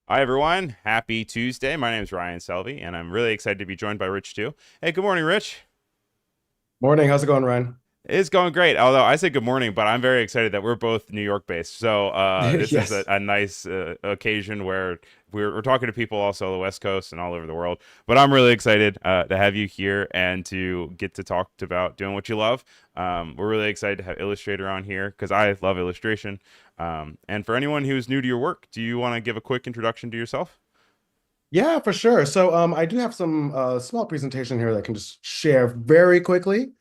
Hi, everyone. Happy Tuesday. My name is Ryan Selvey, and I'm really excited to be joined by Rich, too. Hey, good morning, Rich. Morning, how's it going, Ryan? It's going great. Although I say good morning, but I'm very excited that we're both New York based. So this is a, Yes. a nice occasion where we're talking to people also on the West Coast and all over the world. But I'm really excited to have you here and to get to talk about doing what you love. We're really excited to have Illustrator on here because I love illustration. And for anyone who's new to your work, do you want to give a quick introduction to yourself? Yeah, for sure. So I do have some small presentation here that I can just share very quickly.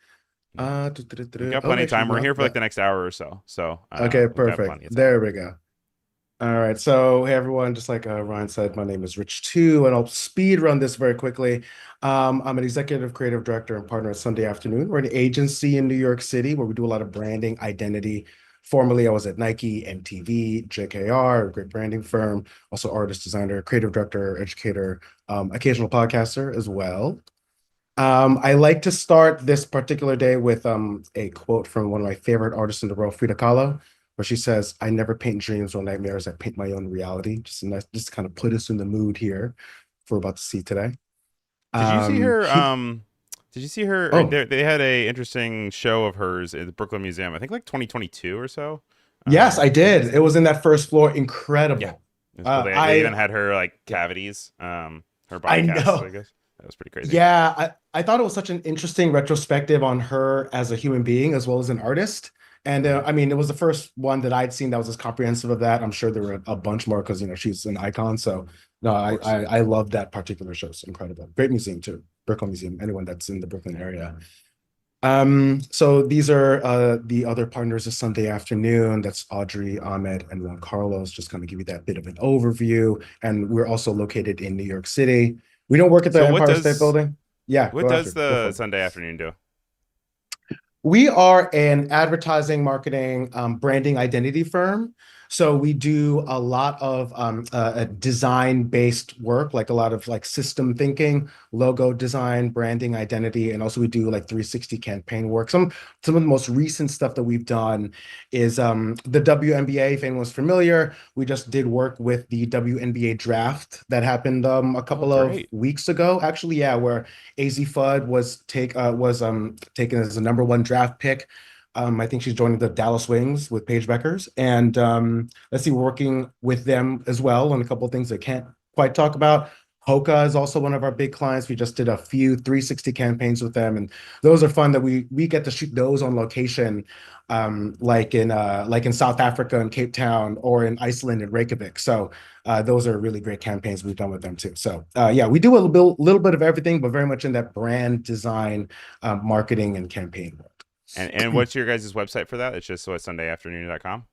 Yeah. We've got Oh, plenty of actually time. We're here not for like the that. next hour or so. So Okay, we've got perfect. plenty of time. There we go. All right. So, hey, everyone, just like Ryan said, my name is Rich too, and I'll speed run this very quickly. I'm an executive creative director and partner at Sunday Afternoon. We're an agency in New York City where we do a lot of branding, identity. Formerly, I was at Nike, MTV, JKR, a great branding firm, also artist, designer, creative director, educator, occasional podcaster as well. I like to start this particular day with a quote from one of my favorite artists in the world, Frida Kahlo, where she says, "I never paint dreams or nightmares. I paint my own reality." Just to kind of put us in the mood here for about to see today. Did you see her? He, Did you see her? oh, They had a interesting show of hers at the Brooklyn Museum. I think like 2022 or so. yes, I Did you did. see It that? was in that first floor. Yeah, Incredible. it was cool. Uh, They even I had her like cavities, her I body casts. I know. guess that was pretty crazy. Yeah, I thought it was such an interesting retrospective on her as a human being as well as an artist. And Hmm. I mean, it was the first one that I'd seen that was as comprehensive of that. I'm sure there were a bunch more because she's an icon. So no, Of course. I love that particular show. It's incredible. Great museum too. Brooklyn Museum. Anyone that's in the Brooklyn area. So these are the other partners of Sunday Afternoon. That's Audrey, Ahmed, and Juan Carlos. Just kind of give you that bit of an overview. And we're also located in New York City. We don't work at the So Empire State Building. Yeah, what go does after it. Go the for it. Sunday afternoon do? We are an advertising, marketing, branding identity firm. So we do a lot of design-based work, like a lot of like system thinking, logo design, branding, identity, and also we do like 360 campaign work. Some of the most recent stuff that we've done is the WNBA, if anyone's familiar. We just did work with the WNBA draft that happened a Oh, couple of great. weeks ago. Actually, yeah, where AZ Fudd was taken as the number one draft pick. I think she's joining the Dallas Wings with Paige Beckers, and let's see, we're working with them as well on a couple of things I can't quite talk about. Hoka is also one of our big clients. We just did a few 360 campaigns with them, and those are fun that we get to shoot those on location, like in South Africa and Cape Town or in Iceland and Reykjavik. So those are really great campaigns we've done with them too. So yeah, we do a little bit of everything, but very much in that brand design, marketing, and campaign And work. what's your guys' website for that? It's just so it's sundayafternoon.com.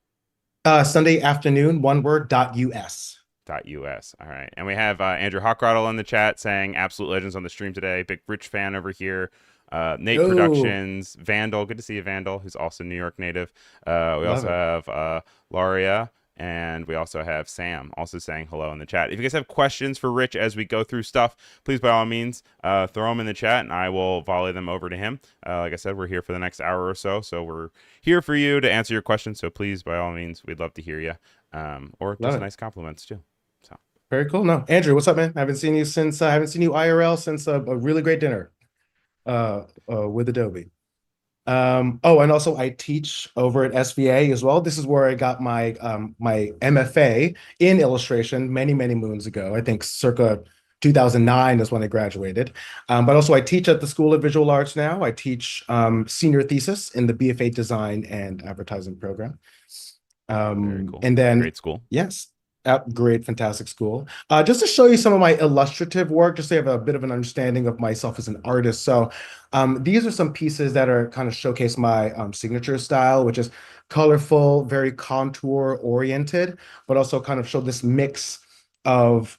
Sunday afternoon, one word, .us. .us. All right. And we have Andrew Hawkrottle in the chat saying absolute legends on the stream today. Big Rich fan over here. Nate Yo, Productions, Vandal. Good to see you, Vandal, who's also New York native. We love also it. have Laria, and we also have Sam also saying hello in the chat. If you guys have questions for Rich as we go through stuff, please by all means throw them in the chat, and I will volley them over to him. Like I said, we're here for the next hour or so, so we're here for you to answer your questions. So please, by all means, we'd love to hear you, or Love just it. nice compliments too. So Very cool. No, Andrew, what's up, man? I haven't seen you IRL since a really great dinner with Adobe. Oh, and also I teach over at SVA as well. This is where I got my MFA in illustration many moons ago. I think circa 2009 is when I graduated. But also I teach at the School of Visual Arts now. I teach senior thesis in the BFA Design and Advertising program. very cool. And then, Great school. yes, great, fantastic school. Just to show you some of my illustrative work, just so you have a bit of an understanding of myself as an artist. So these are some pieces that are kind of showcase my signature style, which is colorful, very contour oriented, but also kind of show this mix of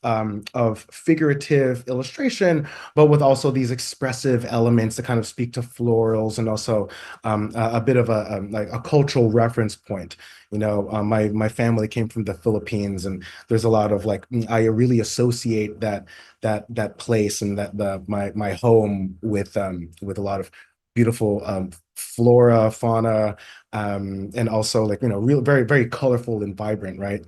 figurative illustration, but with also these expressive elements that kind of speak to florals and also a bit of like a cultural reference point. My family came from the Philippines, and there's a lot of like I really associate that place and my home with a lot of beautiful flora, fauna, and also like real very colorful and vibrant, right?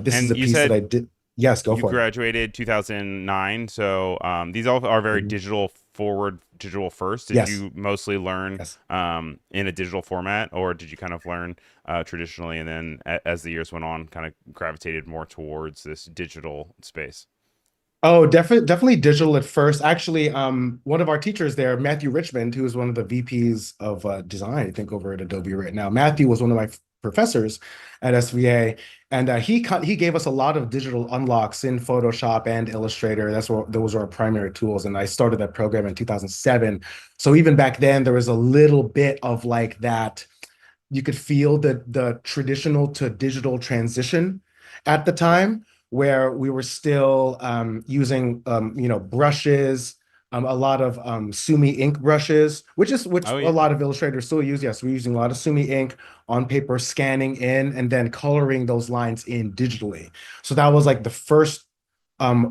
This is And a you piece that I said did. Yes, go You for it. graduated 2009, so these all are very Mhm. digital forward, digital first. Did Yes, you mostly learn yes. in a digital format, or did you kind of learn traditionally, and then as the years went on, kind of gravitated more towards this digital space? Oh, definitely digital at first. Actually, one of our teachers there, Matthew Richmond, who is one of the VPs of design, I think, over at Adobe right now. Matthew was one of my professors at SVA, and he gave us a lot of digital unlocks in Photoshop and Illustrator. Those were our primary tools, and I started that program in 2007. So even back then, there was a little bit of like that. You could feel the traditional to digital transition at the time, where we were still using brushes, a lot of Sumi ink brushes, which Oh a yeah. lot of illustrators still use. Yes, we're using a lot of Sumi ink on paper, scanning in and then coloring those lines in digitally. So that was like the first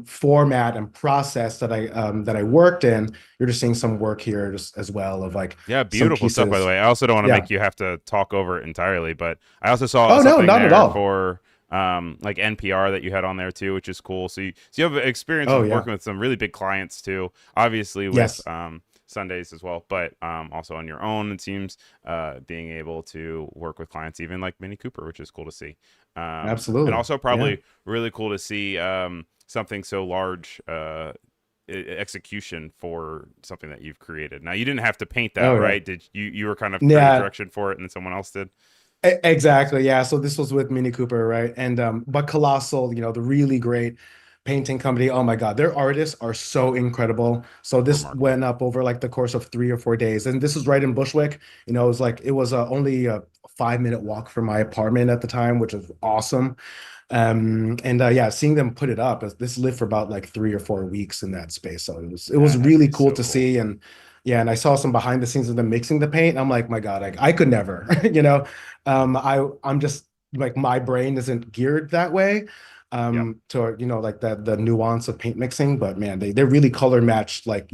format and process that I worked in. You're just seeing some work here just as well of like Yeah, some beautiful stuff, by the pieces. way. I also don't want to Yeah. make you have to talk over it entirely, but I also saw Oh no, something not at there all. for like NPR that you had on there too, which is cool. So you have experience Oh with yeah. working with some really big clients too, obviously with Yes, Sundays as well, but also on your own, it seems being able to work with clients, even like Mini Cooper, which is cool to see. And absolutely. also Yeah. probably really cool to see something so large execution for something that you've created. Now you didn't have to paint that, Oh yeah. right? Did you were kind of creative Yeah, direction for it and then someone else did? exactly. Yeah. So this was with Mini Cooper, right? And but Colossal, the really great painting company. Oh my God, their artists are so incredible. So this Remarkable. went up over like the course of 3 or 4 days. And this was right in Bushwick. It was only a 5 minute walk from my apartment at the time, which was awesome. And yeah, seeing them put it up, this lived for about like 3 or 4 weeks in that space. So it was That had to really be cool so to cool. see. And yeah, and I saw some behind the scenes of them mixing the paint. I'm like, my God, I could never, I'm just like my brain isn't geared that way. Yep. To like the nuance of paint mixing, but man, they really color matched like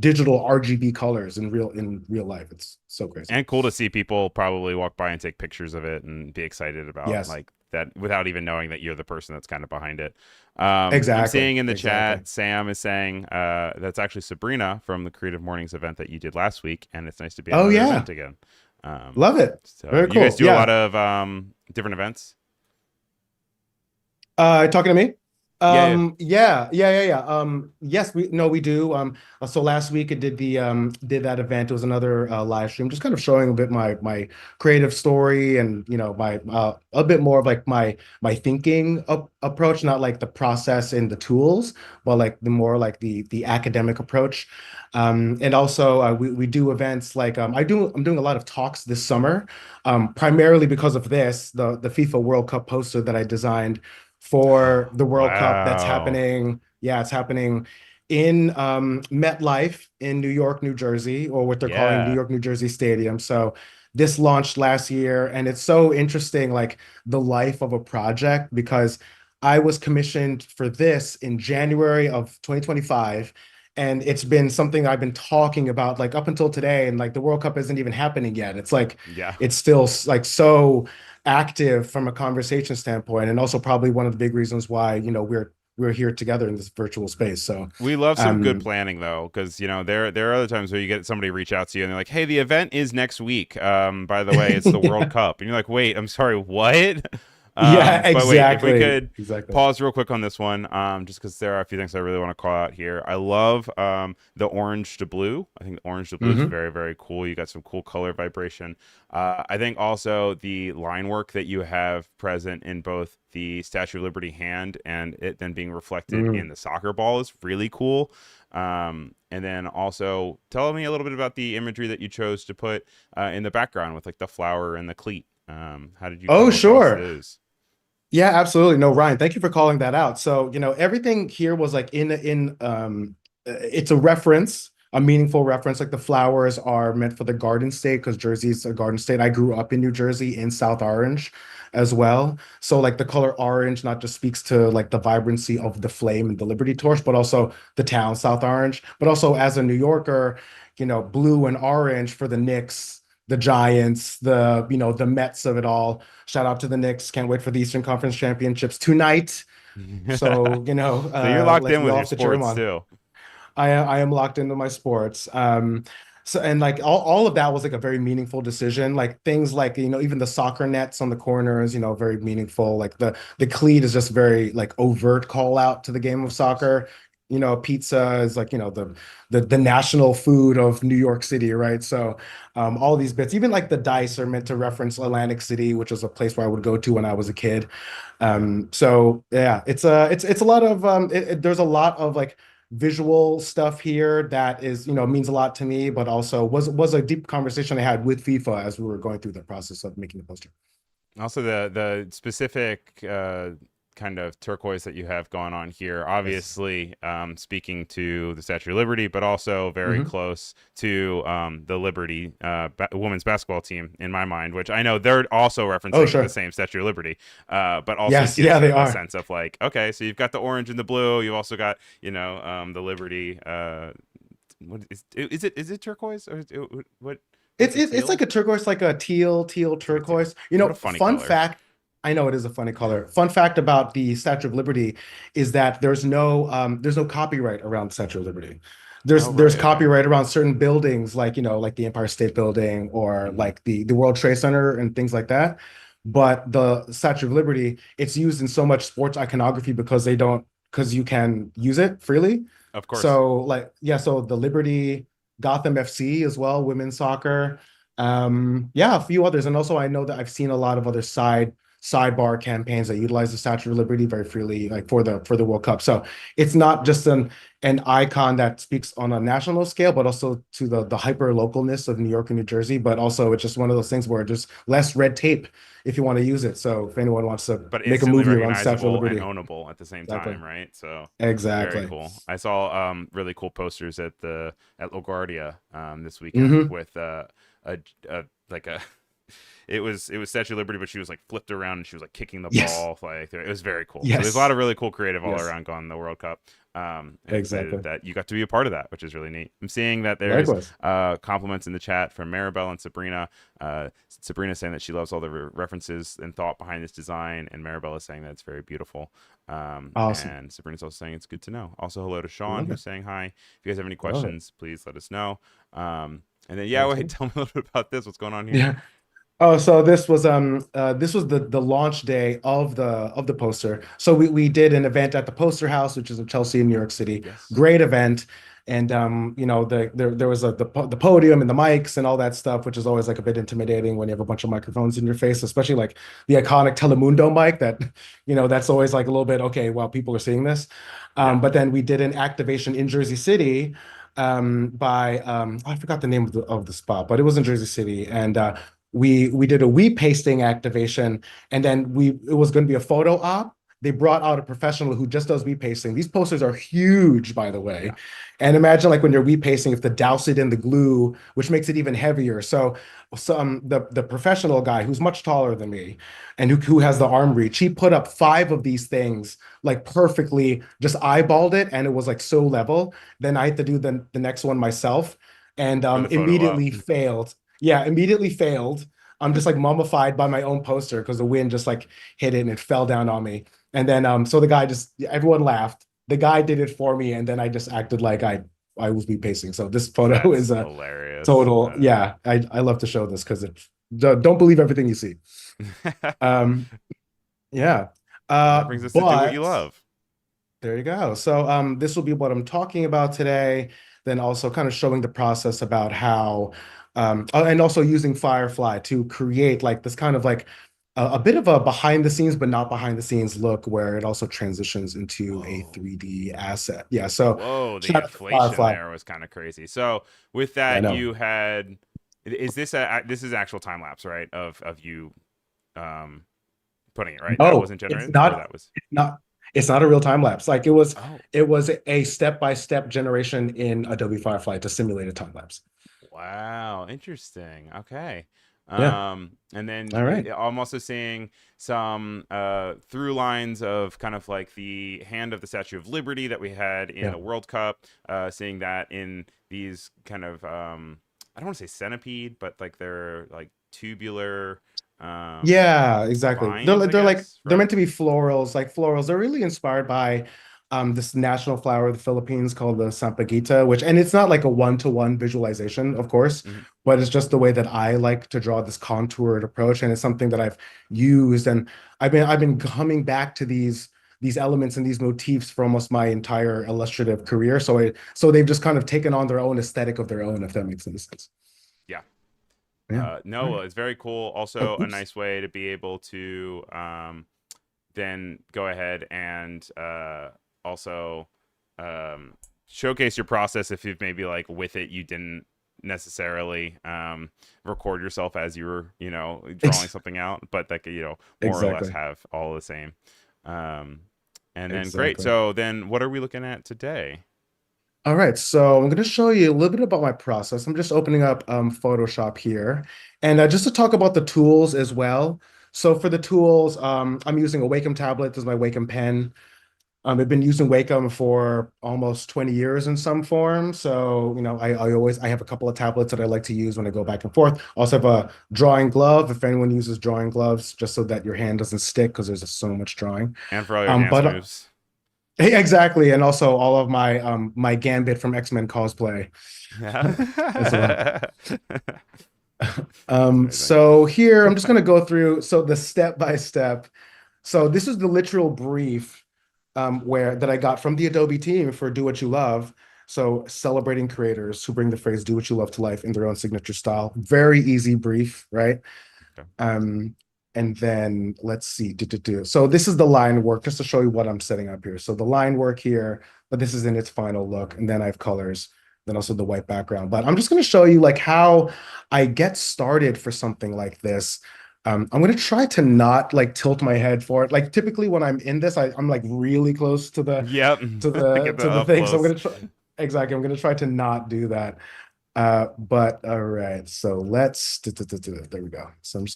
digital RGB colors in real life. It's so crazy. And cool to see people probably walk by and take pictures of it and be excited about Yes, like that without even knowing that you're the person that's kind of behind it. I'm exactly, seeing in the exactly. chat, Sam is saying that's actually Sabrina from the Creative Mornings event that you did last week, and it's nice to be at Oh another yeah, event again. Um, love it. so Very you guys cool. do a lot Yeah. of different events. Talking to me? Yeah, yeah. Yeah. Yes, we do. So last week I did that event. It was another live stream, just kind of showing a bit my creative story and my a bit more of like my thinking approach, not like the process and the tools, but like the more like the academic approach. And also we do events like I'm doing a lot of talks this summer, primarily because of the FIFA World Cup poster that I designed for the World Cup that's Wow. happening. Yeah, it's happening in MetLife in New York, New Jersey, or what they're calling New Yeah. York, New Jersey Stadium. So this launched last year, and it's so interesting, like the life of a project, because I was commissioned for this in January of 2025. And it's been something I've been talking about like up until today, and like the World Cup isn't even happening yet. It's like Yeah. it's still like so active from a conversation standpoint, and also probably one of the big reasons why we're here together in this virtual space. So, We love some good um, planning though, because there are other times where you get somebody reach out to you and they're like, "Hey, the event is next week. By the way, it's the World yeah, Cup," and you're like, "Wait, I'm sorry, what?" yeah, But wait, if we exactly, could exactly. pause real quick on this one, just because there are a few things I really want to call out here. I love the orange to blue. I think the orange to blue is Hmm. very, very cool. You got some cool color vibration. I think also the line work that you have present in both the Statue of Liberty hand and it then being reflected in Mm. the soccer ball is really cool. And then also tell me a little bit about the imagery that you chose to put in the background with like the flower and the cleat. How did you Oh, come across sure. those? Yeah, absolutely. No, Ryan, thank you for calling that out. So, everything here was like it's a reference, a meaningful reference. Like the flowers are meant for the Garden State because Jersey's a Garden State. I grew up in New Jersey in South Orange as well. So like the color orange not just speaks to like the vibrancy of the flame and the Liberty Torch, but also the town South Orange. But also as a New Yorker, blue and orange for the Knicks, the Giants, the Mets of it all. Shout out to the Knicks. Can't wait for the Eastern Conference Championships tonight. So, So you're locked like in we with all your have to cheer him sports on. too. I am locked into my sports. So and like all of that was like a very meaningful decision. Like things like, even the soccer nets on the corners, very meaningful. Like the cleat is just very like overt call out to the game of Of course. soccer. Pizza is like, the national food of New York City, right? So all these bits, even like the dice are meant to reference Atlantic City, which was a place where I would go to when I was a kid. So yeah, it's a lot of there's a lot of like visual stuff here that is, means a lot to me, but also was a deep conversation I had with FIFA as we were going through the process of making the poster. Also, the specific kind of turquoise that you have going on here, Yes. obviously speaking to the Statue of Liberty, but also very Hmm. close to the Liberty women's basketball team in my mind, which I know they're also Oh, referencing the sure. same Statue of Liberty, but also Yes, gives yeah, they a are. sense of like, okay, so you've got the orange and the blue, you've also got the Liberty. What is it turquoise or what? What's it, It's like teal? a turquoise, like a teal It's like a teal. turquoise. What a funny Fun color. fact. I know it is a funny color. Fun fact about the Statue of Liberty is that there's no copyright around the Statue of Liberty. Oh There's right, okay. copyright around certain buildings, like like the Empire State Building or Hmm. like the World Trade Center and things like that. But the Statue of Liberty, it's used in so much sports iconography because you can use it freely. Of course. So like yeah, so the Liberty, Gotham FC as well, women's soccer. Yeah, a few others. And also I know that I've seen a lot of other sidebar campaigns that utilize the Statue of Liberty very freely, like for the World Cup. So it's not just an icon that speaks on a national scale, but also to the hyper localness of New York and New Jersey. But also it's just one of those things where there's less red tape if you want to use it. So if anyone wants to But make a instantly movie around the Statue of recognizable and Liberty, ownable at the same exactly. time, right? So very Exactly. cool. I saw really cool posters at LaGuardia this weekend Hmm. with a, a like a it was Statue of Liberty, but she was like flipped around and she was like kicking the Yes. ball. Like it was very cool. So there's a lot Yes. of really cool creative all Yes. around going in the World Cup. And excited Exactly. that you got to be a part of that, which is really neat. I'm seeing that there's Likewise. compliments in the chat from Maribel and Sabrina. Sabrina saying that she loves all the references and thought behind this design, and Maribel is saying that it's very beautiful. Awesome. And Sabrina's also saying it's good to know. Also, hello to Sean, Love it. who's saying hi. If you guys have any Love it. questions, please let us know. And then, yeah, wait, Awesome. tell me a little bit about this. What's going on here? Yeah. Oh, so this was the launch day of the poster. So we did an event at the Poster House, which is in Chelsea in New York City. Yes. Great event. And there was the podium and the mics and all that stuff, which is always like a bit intimidating when you have a bunch of microphones in your face, especially like the iconic Telemundo mic that, that's always like a little bit, okay, well, people are seeing this. Yeah. But then we did an activation in Jersey City by I forgot the name of the spot, but it was in Jersey City. And we did a wheat pasting activation, and then it was going to be a photo op. They brought out a professional who just does wheat pasting. These posters are huge, by the way. Yeah. And imagine like when you're wheat pasting, if to douse it in the glue, which makes it even heavier. So the professional guy who's much taller than me and who has the arm reach, he put up 5 of these things like perfectly, just eyeballed it, and it was like so level. Then I had to do the next one myself, and For the photo op. immediately failed. Yeah, immediately failed. I'm just like mummified by my own poster because the wind just like hit it and it fell down on me. And then so the guy just everyone laughed. The guy did it for me, and then I just acted like I was repacing. So this photo That's is a hilarious. total. Yeah, I love to show this because it don't believe everything you see. Um, yeah. And that brings us to do what you But love. there you go. So this will be what I'm talking about today. Then also kind of showing the process about how, and also using Firefly to create like this kind of like a bit of a behind the scenes, but not behind the scenes look where it also transitions into a Whoa. 3D asset. Yeah. So Whoa, the shout out to inflation Firefly. there was kind of crazy. So with I that, know. you had this is actual time lapse, right? Of you um putting it, right? That No, wasn't generated or that was not, it's not a real time lapse. Like oh it was a step-by-step generation in Adobe Firefly to simulate a time lapse. wow, interesting. Okay. Yeah. And then All right. I'm also seeing some through lines of kind of like the hand of the Statue of Liberty that we had in Yeah. the World Cup, seeing that in these kind of I don't want to say centipede, but like they're like tubular Yeah, exactly. vines, I They're like guess, they're right? meant to be florals, like florals. They're really inspired by this national flower of the Philippines called the sampaguita, which and it's not like a one-to-one visualization, of course, Hmm. but it's just the way that I like to draw this contoured approach, and it's something that I've used, and I've been coming back to these elements and these motifs for almost my entire illustrative career. So they've just kind of taken on their own aesthetic of their own, if that makes any sense. Yeah. Yeah. All No, right. it's very cool. Oh, Also, a oops. nice way to be able to then go ahead and also um, showcase your process if you've maybe like with it you didn't necessarily record yourself as you were drawing Ex something out, but that could more or less exactly. have all the same. um, and then great, Exactly. so then what are we looking at today? All right, so I'm going to show you a little bit about my process. I'm just opening up Photoshop here. And just to talk about the tools as well. So for the tools, I'm using a Wacom tablet. This is my Wacom pen. I've been using Wacom for almost 20 years in some form. So, I have a couple of tablets that I like to use when I go back and forth. Also have a drawing glove if anyone uses drawing gloves, just so that your hand doesn't stick because there's just so much drawing. And for all your Um, dance but moves. Exactly, and also all of my Gambit from X-Men cosplay Yeah. as well. That's amazing. So here I'm just gonna go through the step by step. So this is the literal brief where that I got from the Adobe team for Do What You Love. So celebrating creators who bring the phrase "Do what you love" to life in their own signature style. Very easy brief, right? Okay. Um, and then let's see. So this is the line work, just to show you what I'm setting up here. So the line work here, but this is in its final look. And then I have colors, then also the white background. But I'm just going to show you like how I get started for something like this. I'm going to try to not like tilt my head for it. Like typically when I'm in this, I'm like really close to the Yep. to the Get the to the up thing. So I'm close. going to try exactly. I'm going to try to not do that. But all right, so there we go. So I'm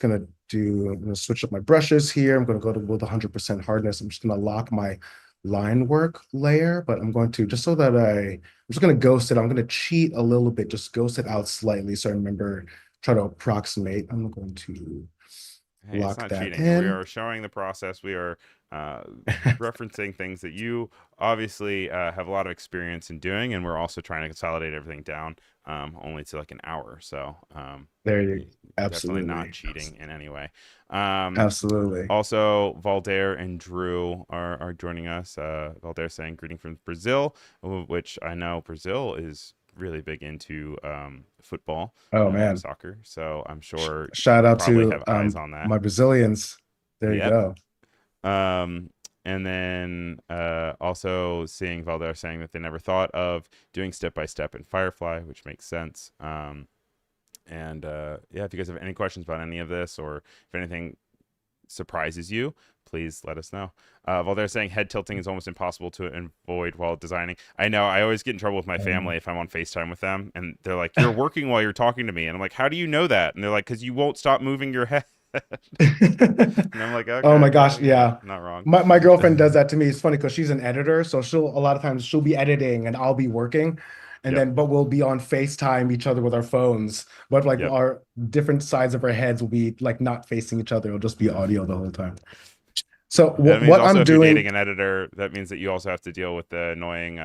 gonna switch up my brushes here. I'm gonna go to with 100% hardness. I'm just gonna lock my line work layer, but I'm going to, just so that I'm just gonna ghost it. I'm gonna cheat a little bit, just ghost it out slightly. So I remember, try to approximate. I'm going to Hey, it's lock not that cheating. We in. are showing the process. We are uh, referencing things that you obviously have a lot of experience in doing, and we're also trying to consolidate everything down only to like an hour. So There you, definitely not absolutely. cheating in any way. Um, Absolutely. Also, Valder and Drew are joining us. Valder saying greeting from Brazil, which I know Brazil is really big into football, Oh man. soccer. So I'm sure Shout you out probably to have eyes on that. my Brazilians. There you Yep. go. Um, and then also seeing Valder saying that they never thought of doing step by step in Firefly, which makes sense. And yeah, if you guys have any questions about any of this, or if anything surprises you, please let us know. While they're saying head tilting is almost impossible to avoid while designing. I know I always get in trouble with my family if I'm on FaceTime with them, and they're like, "You're working while you're talking to me," and I'm like, "How do you know that?" And they're like, "Because you won't stop moving your head." And I'm like, Oh "Okay, my okay, gosh, yeah, yeah. not wrong." My girlfriend does that to me. It's funny because she's an editor, so she'll a lot of times she'll be editing and I'll be working, and Yep, then but we'll be on FaceTime each other with our phones, but like yep. our different sides of our heads will be like not facing each other. It'll just be audio the whole time. So That means what also I'm if you're doing, dating an editor, that means that you also have to deal with the annoying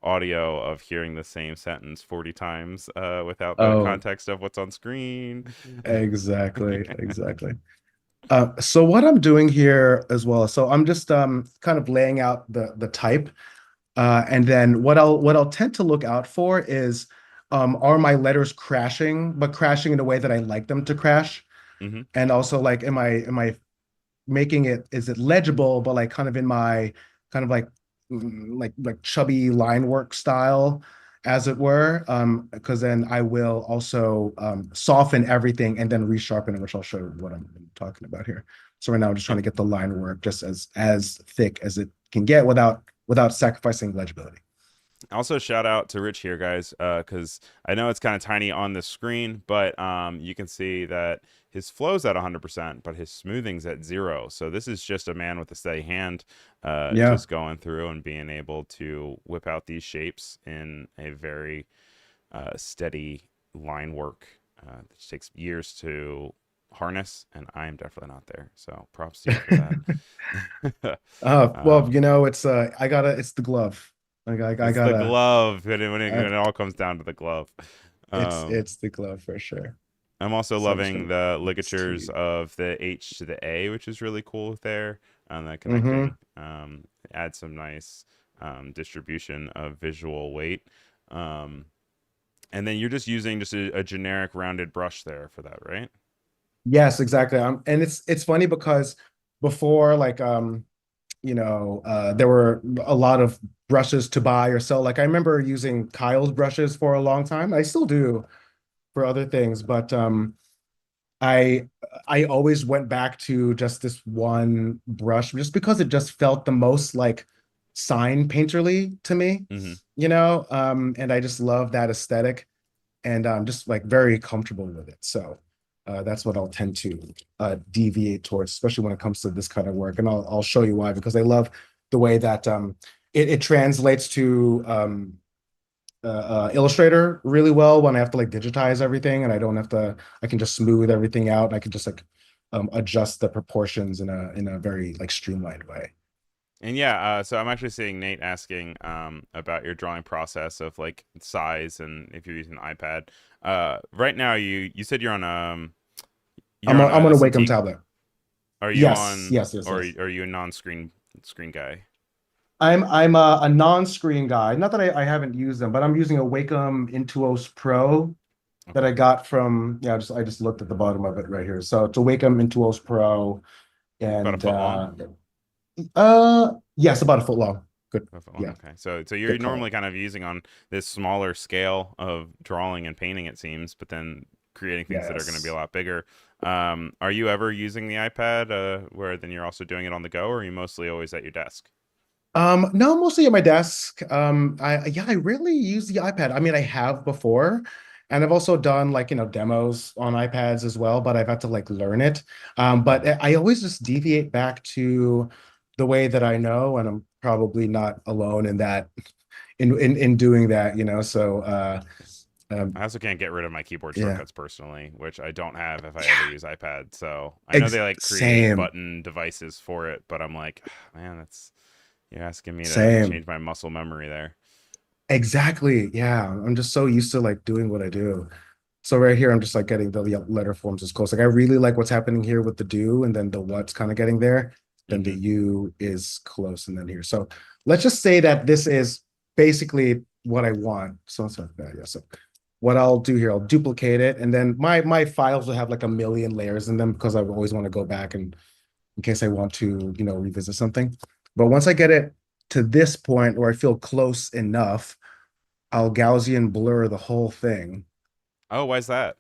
audio of hearing the same sentence 40 times without the oh, context of what's on screen. exactly, exactly. So what I'm doing here as well, so I'm just kind of laying out the type. And then what I'll tend to look out for is are my letters crashing, but crashing in a way that I like them to crash? Hmm. And also like am I making it, is it legible, but like kind of in my kind of like like chubby line work style, as it were. Because then I will also soften everything and then resharpen it, which I'll show what I'm talking about here. So right now I'm just trying Yep. to get the line work just as thick as it can get without sacrificing legibility. Also, shout out to Rich here, guys, because I know it's kind of tiny on the screen, but you can see that his flow's at 100%, but his smoothing's at 0. So this is just a man with a steady hand, Yeah. just going through and being able to whip out these shapes in a very steady line work. It takes years to harness, and I am definitely not there. So props to you for that. Well, um, I gotta, it's the glove. I it's the gotta, glove when I, it all comes down to the glove. Um, it's the glove for sure. I'm also So I'm just loving gonna the do this to ligatures you. of the H to the A, which is really cool there. And the Mm-hmm. connecting adds some nice distribution of visual weight. Um, and then you're just using just a generic rounded brush there for that, right? Yes, exactly. And it's funny because before, like, there were a lot of brushes to buy or sell. Like I remember using Kyle's brushes for a long time. I still do for other things, but I I always went back to just this one brush just because it just felt the most like sign painterly to me, Mm-hmm. and I just love that aesthetic and I'm just like very comfortable with it. So that's what I'll tend to deviate towards, especially when it comes to this kind of work. And I'll show you why, because I love the way that it translates to Illustrator really well when I have to like digitize everything and I don't have to, I can just smooth everything out. And I can just like adjust the proportions in a very like streamlined way. And yeah, so I'm actually seeing Nate asking about your drawing process of like size and if you're using an iPad. Right now, you said you're on I'm a on a Wacom Cintiq. tablet. Are you Yes, on yes, yes, or yes. are you a non-screen guy? I'm a non-screen guy. Not that I haven't used them, but I'm using a Wacom Intuos Pro that Okay, I got from I just looked at the bottom of it right here. So it's a Wacom Intuos Pro, about a and foot long. yes, about a foot long. Good, About a foot long. yeah, Okay, so you're good call. normally kind of using on this smaller scale of drawing and painting, it seems, but then creating things that are going to be a Yes. lot bigger. Are you ever using the iPad where then you're also doing it on the go, or are you mostly always at your desk? No, mostly at my desk. I rarely use the iPad. I mean, I have before, and I've also done like, demos on iPads as well, but I've had to like learn it. But Hmm. I always just deviate back to the way that I know, and I'm probably not alone in that in doing that, So I also can't get rid of my keyboard yeah. shortcuts personally, which I don't have if I ever Yeah. use iPad. So I know they like create Same. button devices for it, but I'm like, man, that's you're asking me to Same. change my muscle memory there. Exactly. Yeah. I'm just so used to like doing what I do. So right here, I'm just like getting the letter forms as close. Like I really like what's happening here with the do, and then the what's kind of getting there. Then the Hmm. U is close, and then here. So let's just say that this is basically what I want. So it's like that. Yeah. So what I'll do here, I'll duplicate it, and then my files will have like a million layers in them because I always want to go back and in case I want to, revisit something. But once I get it to this point where I feel close enough, I'll Gaussian blur the whole thing. Oh, why's that?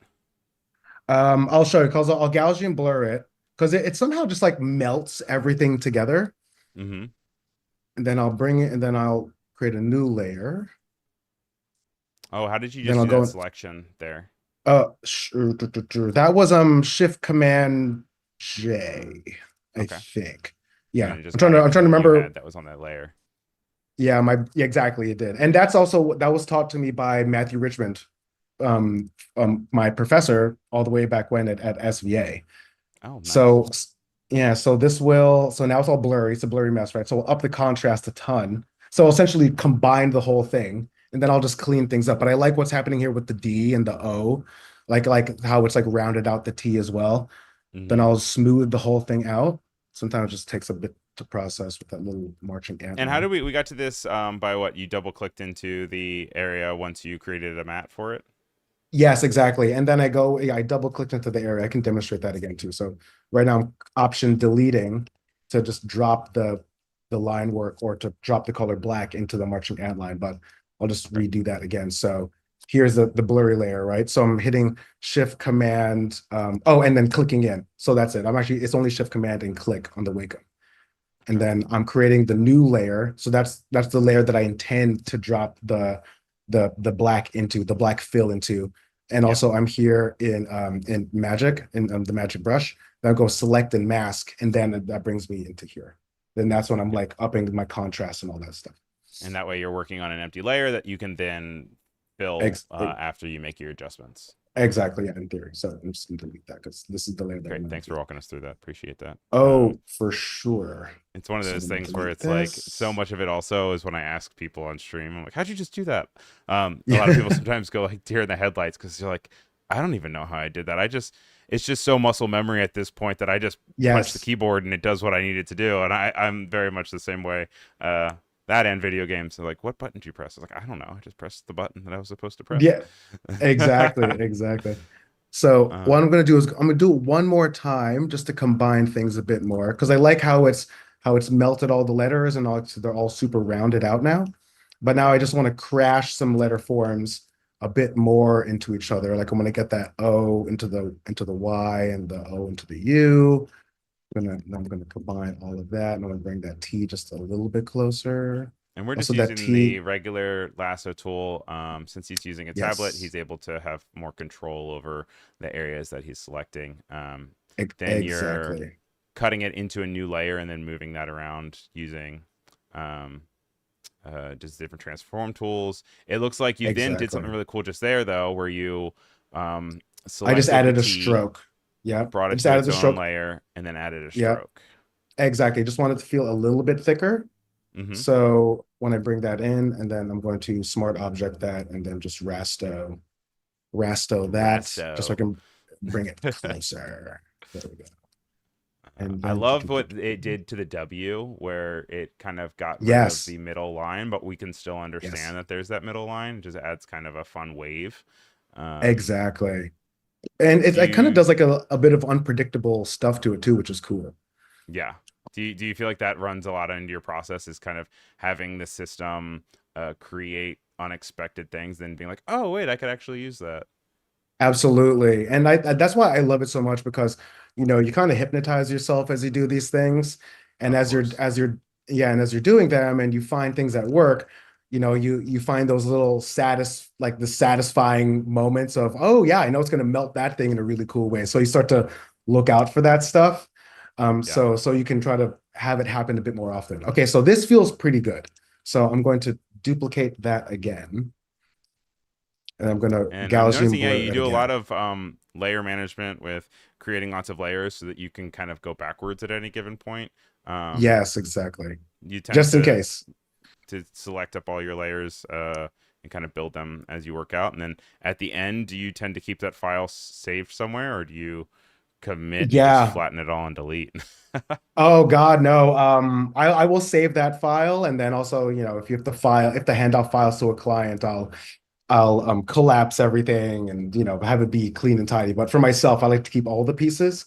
I'll show you because I'll Gaussian blur it because it somehow just like melts everything together. Hmm. And then I'll bring it and then I'll create a new layer. Oh, how did you Then just I'll do that go, selection there? that was Shift Command J, I Okay. think. And then Yeah. it just got I'm trying to everything that you remember. had that was on that layer. Yeah, exactly, it did. And that's also that was taught to me by Matthew Richmond, my professor all the way back when at SVA. Oh, nice. So so now it's all blurry. It's a blurry mess, right? So we'll up the contrast a ton. So essentially combine the whole thing, and then I'll just clean things up. But I like what's happening here with the D and the O, like how it's like rounded out the T as well. Then Hmm. I'll smooth the whole thing out. Sometimes it just takes a bit to process with that little marching ant And how did line. we got to this by what you double clicked into the area once you created a mat for it? Yes, exactly. And then I double clicked into the area. I can demonstrate that again too. So right now I'm option deleting to just drop the line work or to drop the color black into the marching ant line, but I'll just Okay. redo that again. So here's the blurry layer, right? So I'm hitting Shift Command, and then clicking in. So that's it. It's only Shift Command and click on the wake up. And Okay. then I'm creating the new layer. So that's the layer that I intend to drop the black into, the black fill into. And Yep. also I'm here in Magic, in the Magic brush. Then I'll go select and mask, and then that brings me into here. Then that's when I'm Yep. like upping my contrast and all that stuff. And that way you're working on an empty layer that you can then fill Ex ex- after you make your adjustments. Exactly, yeah, in theory. So I'm just gonna delete that because this is the layer that I'm Great. gonna Thanks for do. walking us through that. Appreciate that. Oh, for sure. It's one of So I'm those gonna things where delete it's like so this. much of it also is when I ask people on stream, I'm like, how'd you just do that? A lot of people Yeah. sometimes go like deer in the headlights because they're like, I don't even know how I did that. It's just so muscle memory at this point that I just punch the Yes. keyboard and it does what I need it to do. And I'm very much the same way. That and video games. So like, what button did you press? I was like, I don't know. I just pressed the button that I was supposed to press. Yeah, exactly, exactly. So what um, I'm gonna do is I'm gonna do it one more time just to combine things a bit more because I like how it's melted all the letters and they're all super rounded out now. But now yeah. I just want to crash some letter forms a bit more into each other. Like I'm gonna get that O into the Y and the O into the U. I'm gonna combine all of that and I'm gonna bring that T just a little bit closer. And we're just Also that using T, the regular lasso tool. Since he's using a tablet, yes, he's able to have more control over the areas that he's selecting. Then you're exactly. cutting it into a new layer and then moving that around using um, just different transform tools. It looks like you then did something Exactly. really cool just there, though, where you I just selected the added a T, stroke. Yep. brought I it just to added its the own stroke. layer, and then added a Yep. stroke. Exactly. Just want it to feel a little bit thicker. Mm-hmm. So when I bring that in, and then I'm going to smart object that, and then just rasto that, just so I Rasto. can bring it closer. There we go. And I then, loved what it did to the W, where it kind of got rid of yes, the middle line, but we can still yes, understand that there's that middle line. It just adds kind of a fun wave. Um, exactly. And do it kind of you, does like a bit of unpredictable stuff to it too, which is cool. yeah, do you feel like that runs a lot into your process? Is kind of having the system create unexpected things, then being like, oh wait, I could actually use that. Absolutely. And that's why I love it so much because, you kind of hypnotize yourself as you do these things. And Of course, yeah, and as you're doing them and you find things that work, you find those little like the satisfying moments of, oh yeah, I know it's going to melt that thing in a really cool way. So you start to look out for that stuff. yeah. So you can try to have it happen a bit more often. Okay, so this feels pretty good. So I'm going to duplicate that again, and I'm going to And I'm Gaussian noticing, yeah, blur you it do a lot again. of layer management with creating lots of layers so that you can kind of go backwards at any given point. Um, Yes, exactly. you tend Just in case. to select up all your layers and kind of build them as you work out, and then at the end, do you tend to keep that file saved somewhere, or do you commit and just Yeah. flatten it all and delete? Oh God, no. I will save that file, and then also, if you have the file, if the handoff files to a client, I'll collapse everything and have it be clean and tidy. But for myself, I like to keep all the pieces,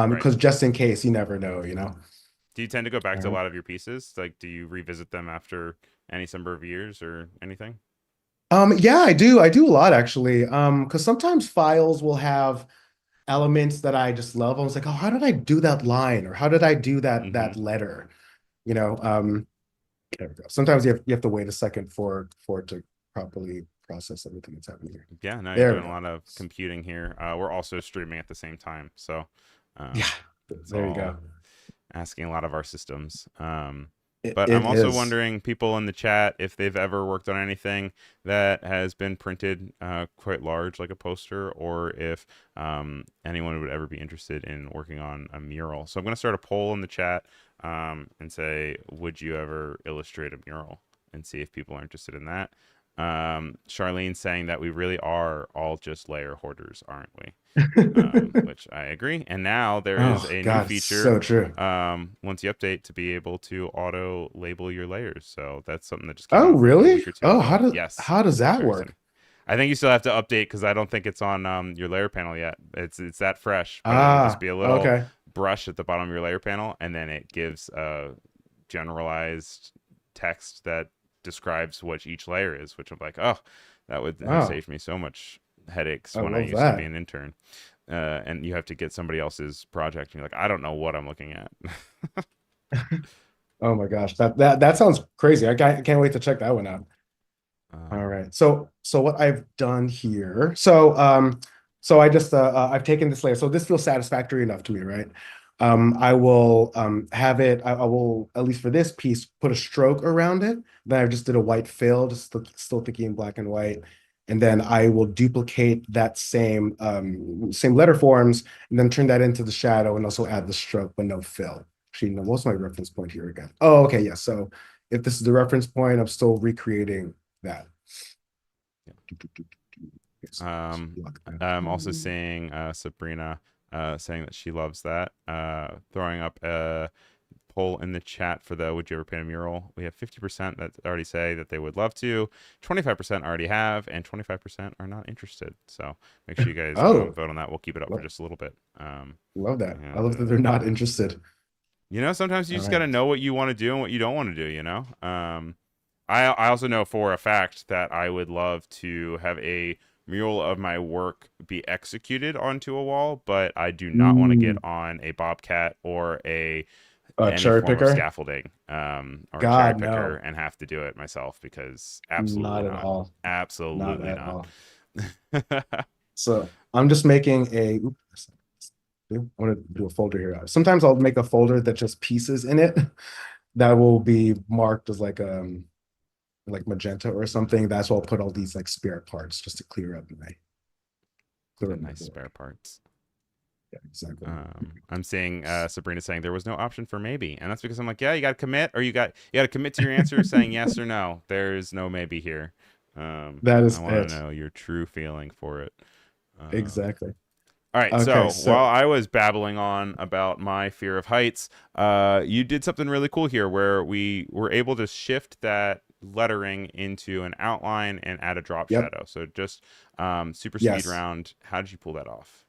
Right. because just in case, you never know. Do you tend to go back All to a right. lot of your pieces? Like, do you revisit them after any number of years or anything? Yeah, I do. I do a lot actually. Because sometimes files will have elements that I just love. I was like, oh, how did I do that line? Or how did I do Mm-hmm. that letter? You know, there we go. Sometimes you have to wait a second for it to properly process everything that's happening here. Yeah, no, you're There we doing a go. lot of computing here. We're also streaming at the same time, so Yeah, um, it's there you all go. asking a lot of our systems. It, But I'm it also is. wondering, people in the chat, if they've ever worked on anything that has been printed quite large, like a poster, or if anyone would ever be interested in working on a mural. So I'm going to start a poll in the chat and say, would you ever illustrate a mural? And see if people are interested in that. Charlene saying that we really are all just layer hoarders, aren't we? Which I agree. And now there is Oh a new God, it's feature so true. once you update to be able to auto label your layers. So that's something that just came Oh, out like a really? week or two Oh, ago. Yes, how does it's that very work? exciting. I think you still have to update because I don't think it's on your layer panel yet. It's that fresh, but it'll just Ah, be a little okay. brush at the bottom of your layer panel, and then it gives a generalized text that describes what each layer is. Which I'm like, oh, that would have Oh, saved me so much headaches I when I love used to be that. an intern. And you have to get somebody else's project, and you're like, I don't know what I'm looking at. Oh my gosh, that sounds crazy. I can't wait to check that one out. All um, right. So what I've done here. So I've taken this layer. So this feels satisfactory enough to me, right? I will I will, at least for this piece, put a stroke around it. Then I just did a white fill, just still thinking in black and white. and then I will duplicate that same letter forms and then turn that into the shadow and also add the stroke but no fill. Actually, no, what's my reference point here again? Oh, okay, yeah. So if this is the reference point, I'm still recreating that. Okay, so Um, block that I'm also here. seeing Sabrina saying that she loves that. Throwing up a poll in the chat for the would you ever paint a mural. We have 50% that already say that they would love to, 25% already have, and 25% are not interested. So make sure you guys Oh, vote on that. We'll keep it up for love, just a little bit. love that. I And love that they're not interested. sometimes you All just got right. to know what you want to do and what you don't want to do. I also know for a fact that I would love to have a mural of my work be executed onto a wall, but I do not want to get Mm, on a bobcat or a any cherry form of picker? scaffolding or a cherry God, picker no, and have to do it myself because absolutely not at not. all. Not Absolutely at not. all. So I'm just making a, oops, I want to do a folder here. Sometimes I'll make a folder that just pieces in it that will be marked as like magenta or something. That's why I'll put all these like spare parts just to clear The up my nice spare board. parts. Yeah, exactly. I'm seeing Sabrina saying there was no option for maybe, and that's because I'm like, yeah, you got to commit, or you got to commit to your answer, saying yes or no. There's no maybe here. That I is want to it. know your true feeling for it. Exactly. All right, Okay, so while so I was babbling on about my fear of heights, you did something really cool here where we were able to shift that lettering into an outline and add a drop yep, shadow. So just super speed yes. round. How did you pull that off?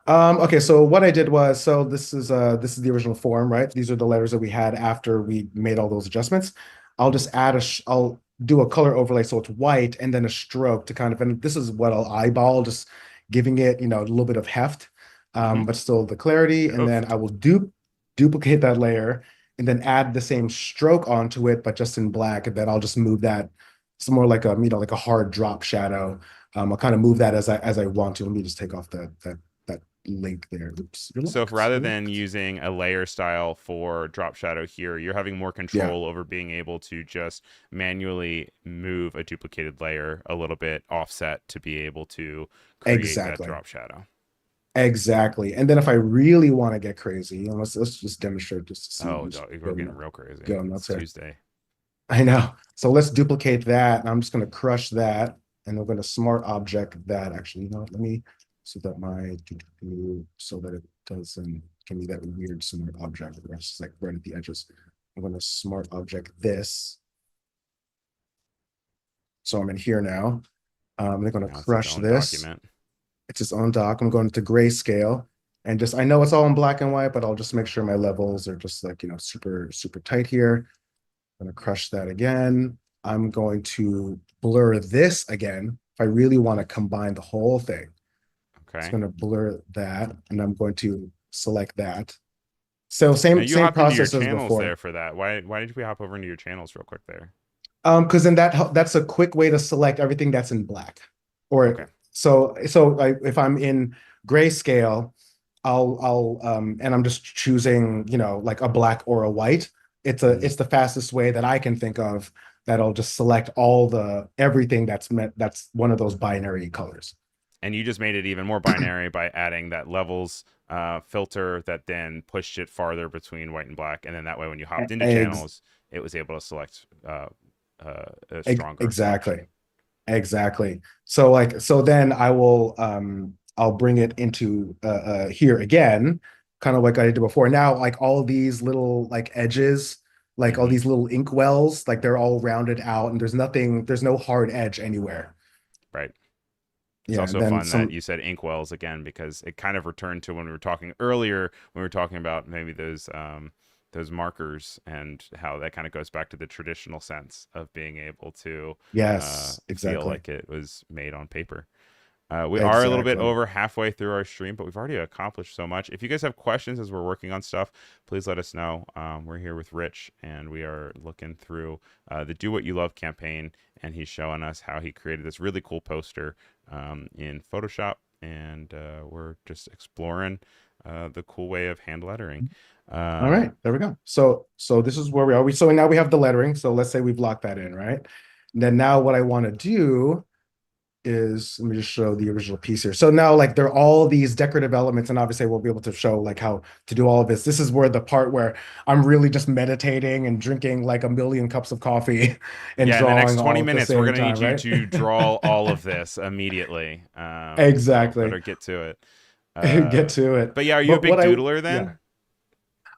Okay, so what I did was, so this is the original form, right? These are the letters that we had after we made all those adjustments. I'll Mm-hmm. just I'll do a color overlay so it's white and then a stroke to kind of, and this is what I'll eyeball, just giving it, a little bit of heft, Mm-hmm. but still the clarity. And then I will duplicate that layer and then add the same stroke onto it, but just in black. And then I'll just move that. It's more like like a hard drop shadow. I'll kind of move that as I want to. Let me just take off that link there. Oops, you're So if locked. rather You're than locked. using a layer style for drop shadow here, you're having more Yeah, control over being able to just manually move a duplicated layer a little bit offset to be able to create that exactly. drop shadow. Exactly. And then if I really want to get crazy, and let's just demonstrate just to see Oh, who's we're go getting nuts. real crazy. Go nuts It's here. Tuesday. I know. So let's duplicate that. And I'm just going to crush that. And we're going to smart object that. Actually, let me so that so that it doesn't give me that weird smart object where it's like right at the edges. I'm going to smart object this. So I'm in here now. I'm going to Now it's its crush own this. document. It's its own doc. I'm going to grayscale and just, I know it's all in black and white, but I'll just make sure my levels are just like, super, super tight here. I'm going to crush that again. I'm going to blur this again. If I really want to combine the whole thing, it's Okay. going to blur that and I'm going to select that. So Now same, you same hopped into your process as channels there before. for that. Why did we hop over into your channels real quick there? Because then that's a quick way to select everything that's in black. Or Okay. if I'm in grayscale, and I'm just choosing, like a black or a white. Hmm. It's the fastest way that I can think of that'll just select everything that's one of those binary colors. And you just made it even more binary by adding that levels filter that then pushed it farther between white and black, and then that way when you hopped into Ex channels, it was able to select a stronger exactly. selection. Exactly. So then I'll bring it into here again, kind of like I did before. Now, like all these little like edges, like all Hmm. these little ink wells, like they're all rounded out and there's no hard edge anywhere. Right. It's Yeah, and also then fun that some, you said inkwells again because it kind of returned to when we were talking earlier when we were talking about maybe those markers and how that kind of goes back to the traditional sense of being able to yes, feel exactly. like it was made on paper. We are a little bit Exactly. over halfway through our stream, but we've already accomplished so much. If you guys have questions as we're working on stuff, please let us know. We're here with Rich, and we are looking through the Do What You Love campaign, and he's showing us how he created this really cool poster in Photoshop, and we're just exploring the cool way of hand lettering. All Um, right, there we go. So this is where we are. So now we have the lettering. So let's say we've locked that in, right? And then now what I want to do is, let me just show the original piece here. So now like there are all these decorative elements, and obviously we'll be able to show like how to do all of this. This is where the part where I'm really just meditating and drinking like a million cups of coffee and Yeah, in the next drawing 20 all at the minutes, we're same going to need time, you right? to draw all of this immediately. So Exactly. better get to it. Get to it. But yeah, are you a But big what I, doodler yeah, then?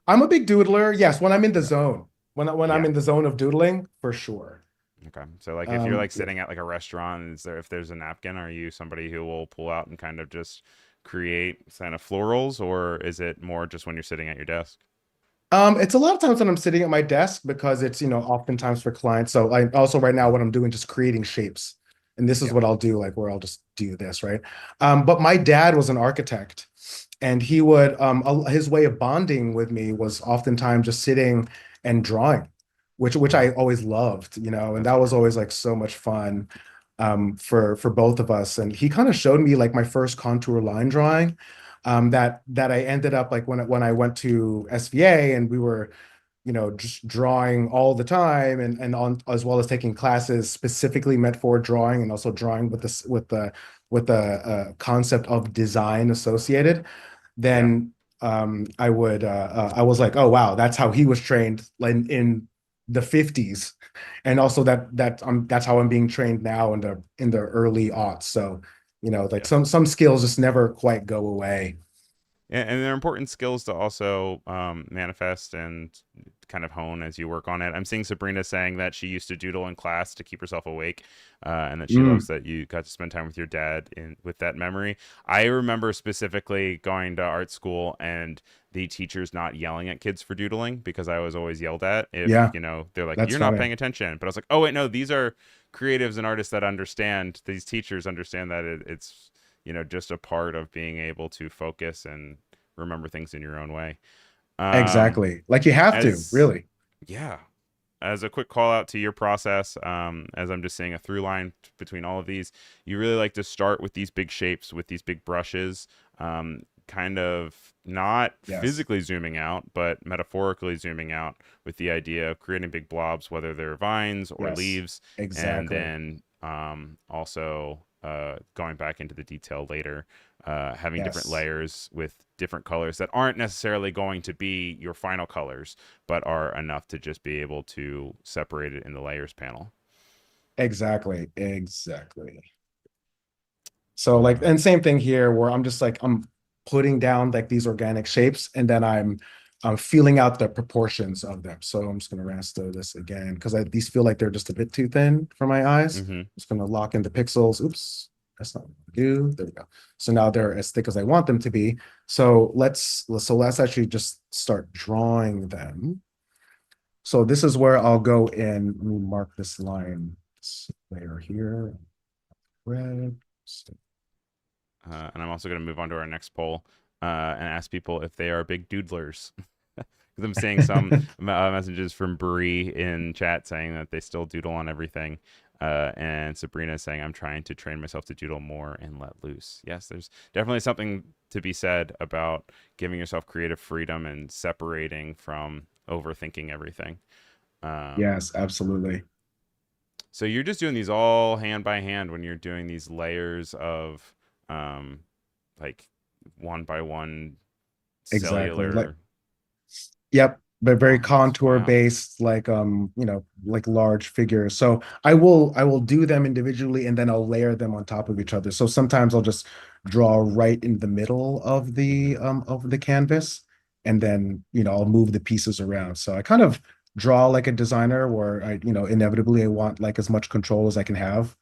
I'm a big doodler. Yes, when I'm in the Okay. zone, when I'm Yeah. in the zone of doodling, for sure. Okay. So like if you're like Yeah. sitting at like a restaurant, is there if there's a napkin, are you somebody who will pull out and kind of just create kind of florals, or is it more just when you're sitting at your desk? It's a lot of times when I'm sitting at my desk because it's, oftentimes for clients. So I also right now what I'm doing just creating shapes. And this is Yeah. what I'll do, like where I'll just do this, right? But my dad was an architect and he would his way of bonding with me was oftentimes just sitting and drawing, which Hmm. I always loved, and That's that was wonderful. always like so much fun for both of us. And he kind of showed me like my first contour line drawing that I ended up like when I went to SVA and we were just drawing all the time and on as well as taking classes specifically meant for drawing and also drawing with this with the concept of design associated, Yeah. then I was like, oh wow, that's how he was trained in the 50s. And also that's how I'm being trained now in the early aughts. So, like Yeah. some skills just never quite go away. And they're important skills to also manifest and kind of hone as you work on it. I'm seeing Sabrina saying that she used to doodle in class to keep herself awake, and that she loves Mm, that you got to spend time with your dad in with that memory. I remember specifically going to art school and the teachers not yelling at kids for doodling because I was always yelled at if yeah, they're like that's you're not funny. paying attention. But I was like, oh wait, no, these are creatives and artists that understand. These teachers understand that it's just a part of being able to focus and remember things in your own way. Um, Exactly. Like you have to, as really. yeah, as a quick call out to your process, as I'm just seeing a through line between all of these, you really like to start with these big shapes, with these big brushes, kind of not Yes. physically zooming out, but metaphorically zooming out with the idea of creating big blobs, whether they're vines or Yes. leaves, and Exactly. then also going back into the detail later, having different Yes. layers with different colors that aren't necessarily going to be your final colors, but are enough to just be able to separate it in the layers panel. Exactly. Exactly. So like, Uh, and same thing here where I'm just like, I'm putting down like these organic shapes and then I'm feeling out the proportions of them. So I'm just going to raster this again because these feel like they're just a bit too thin for my eyes. mm-hmm. Just going to lock in the pixels. Oops, that's not what I do. There we go. So now they're as thick as I want them to be. So let's actually just start drawing them. So this is where I'll go in. Let me mark this line, this layer here. Red. And I'm also going to move on to our next poll and ask people if they are big doodlers. Because I'm seeing some messages from Bree in chat saying that they still doodle on everything. And Sabrina is saying, I'm trying to train myself to doodle more and let loose. Yes, there's definitely something to be said about giving yourself creative freedom and separating from overthinking everything. Um, Yes, absolutely. so you're just doing these all hand by hand when you're doing these layers of um, like one by one Exactly. Like, cellular yep, but very lines. contour Wow. based, like like large figures. So I will do them individually and then I'll layer them on top of each other. So sometimes I'll just draw right in the middle Hmm. of the canvas and then, I'll move the pieces around. So I kind of draw like a designer where inevitably I want like as much control as I can have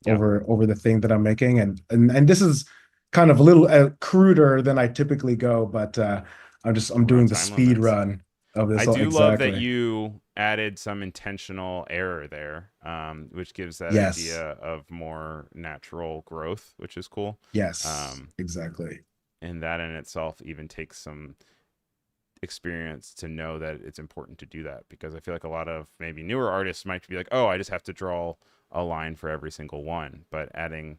Yeah. over the thing that I'm making. And this is kind of a little cruder than I typically go, but I'm We're on doing the time speed limits. run of I this. do love that Exactly. you added some intentional error there, which gives that Yes. idea of more natural growth, which is cool. Yes. Um, Exactly. and that in itself even takes some experience to know that it's important to do that because I feel like a lot of maybe newer artists might be like, oh, I just have to draw a line for every single one. But adding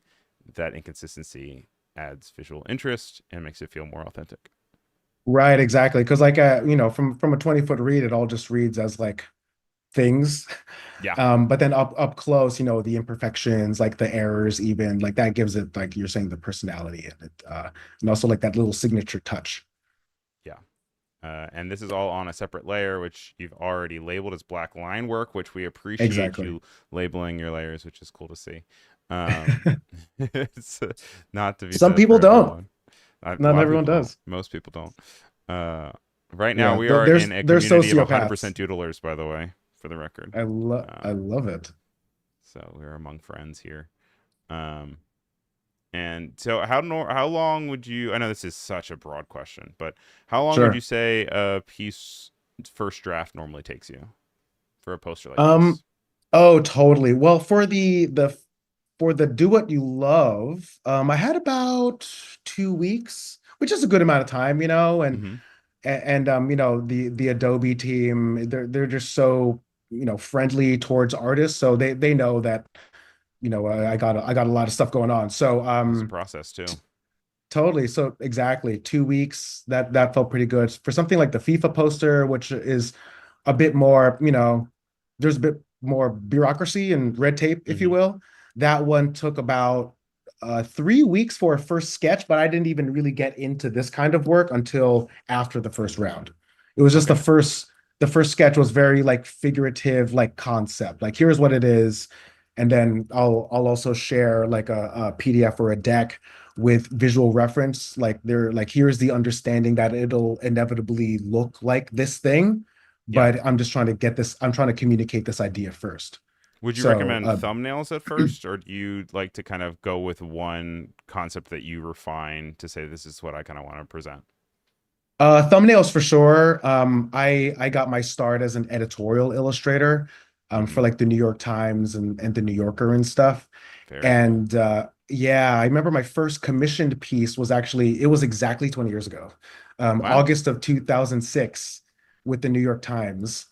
that inconsistency adds visual interest and makes it feel more authentic. Right, exactly. Because like from a 20-foot read, it all just reads as like things. Yeah. But then up close, the imperfections, like the errors, even like that gives it, like you're saying, the personality and also like that little signature touch. Yeah. And this is all on a separate layer, which you've already labeled as black line work, which we appreciate Exactly. you labeling your layers, which is cool to see. Um, it's not to be Some said people for don't. everyone. A Not lot of everyone people don't. does. Most people don't. Uh, right now, Yeah, we are in a there's community of 100% sociopaths. doodlers, by the way, for the record. I Um, love it. so we're among friends here. Um, and so, how long would you? I know this is such a broad question, but how long would you Sure. say a piece first draft normally takes you for a poster like Um, this? oh, totally. Well, for the do what you love, I had about 2 weeks, which is a good amount of time, Mm-hmm. and the Adobe team, they're just so, friendly towards artists, so they know that, I got a lot of stuff going on. So It's a process too. totally. So exactly 2 weeks, that felt pretty good. For something like the FIFA poster, which is a bit more, there's a bit more bureaucracy and red tape, if you Mm-hmm. will. That one took about 3 weeks for a first sketch, but I didn't even really get into this kind of work until after the first round. It was just Okay. the first sketch was very like figurative, like concept, like here's what it is. And then I'll also share like a PDF or a deck with visual reference. Like they're like, here's the understanding that it'll inevitably look like this thing, Yeah. but I'm trying to communicate this idea first. Would you So recommend thumbnails at first, or do you like to kind of go with one concept that you refine to say this is what I kind of want to present? thumbnails for sure. I got my start as an editorial illustrator Mm-hmm. for like the New York Times and the New Yorker and stuff. Very cool. And yeah, I remember my first commissioned piece it was exactly 20 years ago, Wow. August of 2006 with the New York Times.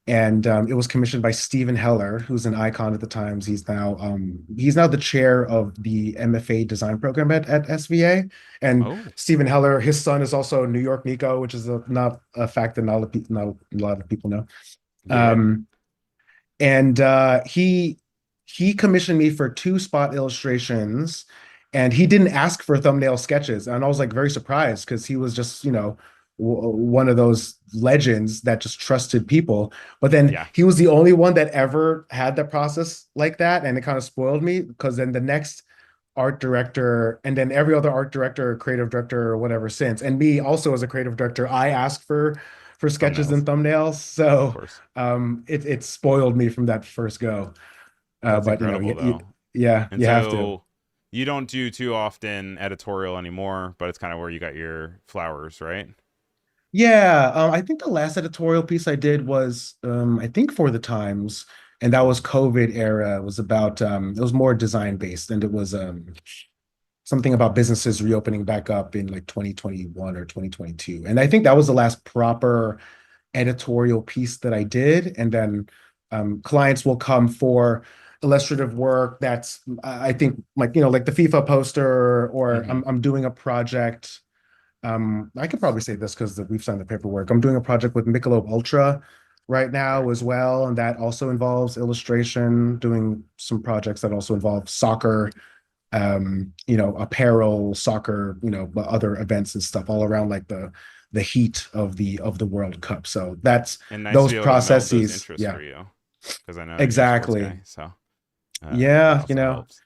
And it was commissioned by Stephen Heller, who's an icon at the Times. He's now the chair of the MFA design program at SVA. And Oh. Stephen Heller, his son is also New York Nico, which is not a fact that not a lot of people know. Yeah. Um, and he commissioned me for two spot illustrations, and he didn't ask for thumbnail sketches, and I was like very surprised because he was just one of those legends that just trusted people. But then Yeah. he was the only one that ever had the process like that, and it kind of spoiled me because then the next art director and then every other art director, creative director, or whatever since, and me also as a creative director, I asked for sketches Thumbnails. and thumbnails. Of So course. it spoiled me from that first go. That's But incredible, though. yeah, And you have to. so you don't do too often editorial anymore, but it's kind of where you got your flowers, right? Yeah, I think the last editorial piece I did was I think for the Times, and that was Mm-hmm. COVID era. It was about it was more design based, and it was something about businesses reopening back up in like 2021 or 2022. And I think that was the last proper editorial piece that I did. And then clients will come for illustrative work that's I think like like the FIFA poster, or Mm-hmm. I'm doing a project. I could probably say this because we've signed the paperwork. I'm doing a project with Michelob Ultra right Very now as cool. well, and that also involves illustration, doing some projects that also involve soccer, apparel, soccer, but other events and stuff all around like the heat of the World Cup. So that's And nice to those be able to meld those processes. interests Yeah, for you, because I know you're a sports exactly. guy, so that Yeah, also helps.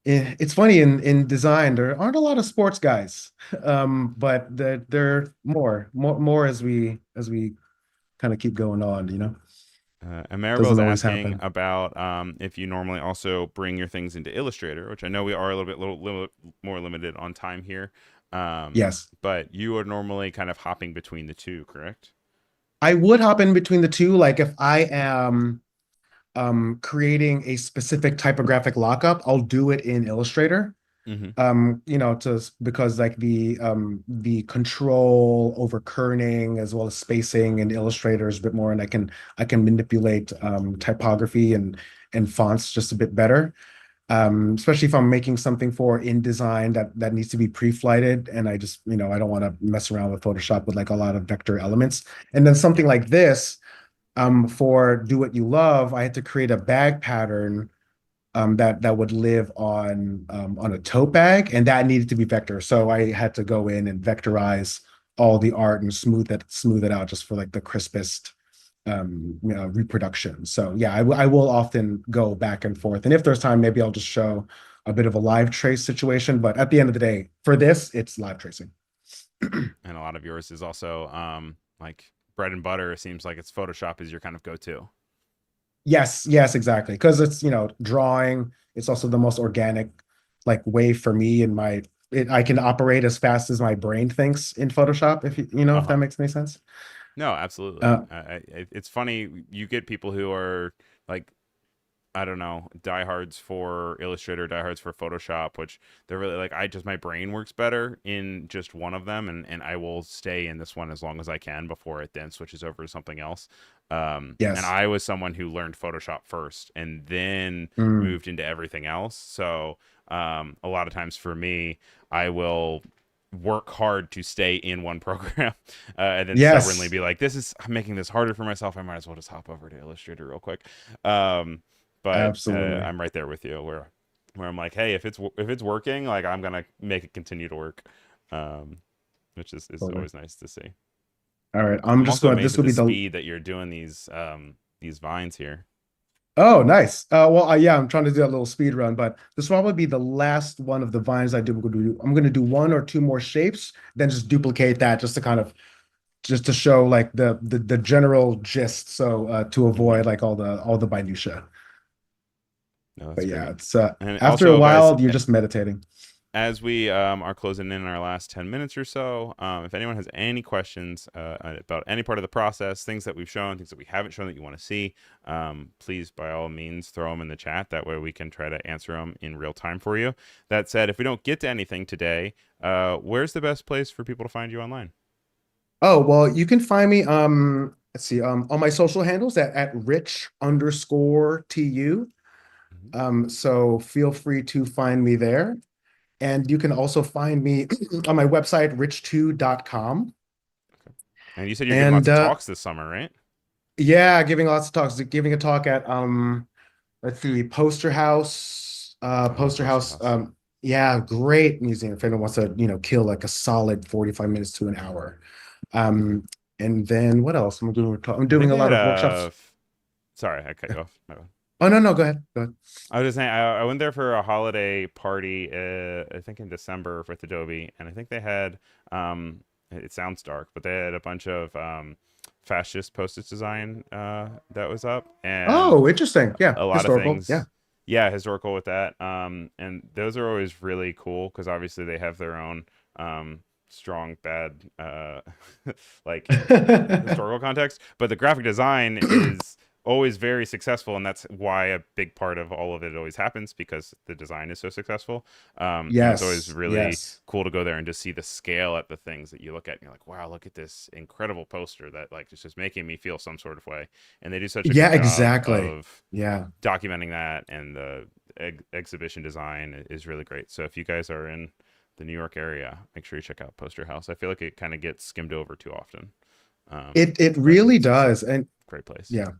it's funny in design there aren't a lot of sports guys, but they're more as we kind of keep going on. And Maribel's Doesn't always asking happen. about if you normally also bring your things into Illustrator, which I know we are a little more limited on time here. Yes. But you are normally kind of hopping between the two, correct? I would hop in between the two, like if I am creating a specific typographic lockup, I'll do it in Illustrator. Mm-hmm. To because like the control over kerning as well as spacing in Illustrator is a bit more, and I can manipulate typography and fonts just a bit better. Especially if I'm making something for InDesign that needs to be pre-flighted, and I just, I don't want to mess around with Photoshop with like a lot of vector elements. And then something Yeah. like this, For Do What You Love, I had to create a bag pattern that would live on a tote bag, and that needed to be vector. So I had to go in and vectorize all the art and smooth it out just for like the crispest reproduction. So yeah, I will often go back and forth. And if there's time, maybe I'll just show a bit of a live trace situation. But at the end of the day, for this, it's live tracing. And a lot of yours is also like bread and butter. It seems like it's Photoshop is your kind of go-to. Yes, yes, exactly. Because it's, drawing, it's also the most organic like way for me and I can operate as fast as my brain thinks in Photoshop, if that Uh-huh. makes any sense. No, absolutely. Uh, It's funny you get people who are like I don't know, diehards for Illustrator, diehards for Photoshop, which they're really like, I just, my brain works better in just one of them, and I will stay in this one as long as I can before it then switches over to something else. And yes. I was someone who learned Photoshop first and then Mm, moved into everything else. So a lot of times for me, I will work hard to stay in one program and then stubbornly yes, be like, I'm making this harder for myself. I might as well just hop over to Illustrator real quick. Um, but absolutely. I'm right there with you where I'm like, hey, if it's working, like I'm gonna make it continue to work, um, which is Totally. always nice to see. All right. I'm I'm just also going, amazed this at will the be the speed that you're doing these vines here. Oh, nice. Well, yeah, I'm trying to do a little speed run, but this will probably be the last one of the vines I do. I'm going to do one or two more shapes, then just duplicate that just to kind of just to show like the general gist. So to Hmm. avoid like all the minutia. No, that's But yeah, great. it's And after a also, guys, while, you're just meditating. as we are closing in our last 10 minutes or so, if anyone has any questions about any part of the process, things that we've shown, things that we haven't shown that you want to see, please, by all means, throw them in the chat. That way we can try to answer them in real time for you. That said, if we don't get to anything today, where's the best place for people to find you online? Oh, well, you can find me let's see on my social handles at rich_tu. Mhm. So feel free to find me there. And you can also find me on my website, rich2.com. Okay. And you said you're giving lots And of talks this summer, right? yeah, giving lots of talks, giving a talk at let's see, Oh, Poster Poster House. House. Yeah, great museum if anyone wants to, kill like a solid 45 minutes to an hour. Um, and then what else? I'm I think doing a they had lot of workshops. sorry, I cut you off. My bad. Oh no, no, go ahead. Go ahead. I was just saying, I went there for a holiday party, I think in December with Adobe, and I think they had, it sounds dark, but they had a bunch of fascist postage design that was up, and Oh, interesting. Yeah, a lot of historical. Yeah. things, yeah, historical with that. And those are always really cool because obviously they have their own strong, bad, like historical context, but the graphic design is always very successful, and that's why a big part of all of it always happens because the design is so successful. And it's always Yes, really yes. cool to go there and just see the scale at the things that you look at, and you're like, wow, look at this incredible poster that like is just making me feel some sort of way. And they do such a good Yeah, job exactly. of Yeah. documenting that, and the exhibition design is really great. So if you guys are in the New York area, make sure you check out Poster House. I feel like it kind of gets skimmed over too often. It But I think really it's just a does. And great place. yeah,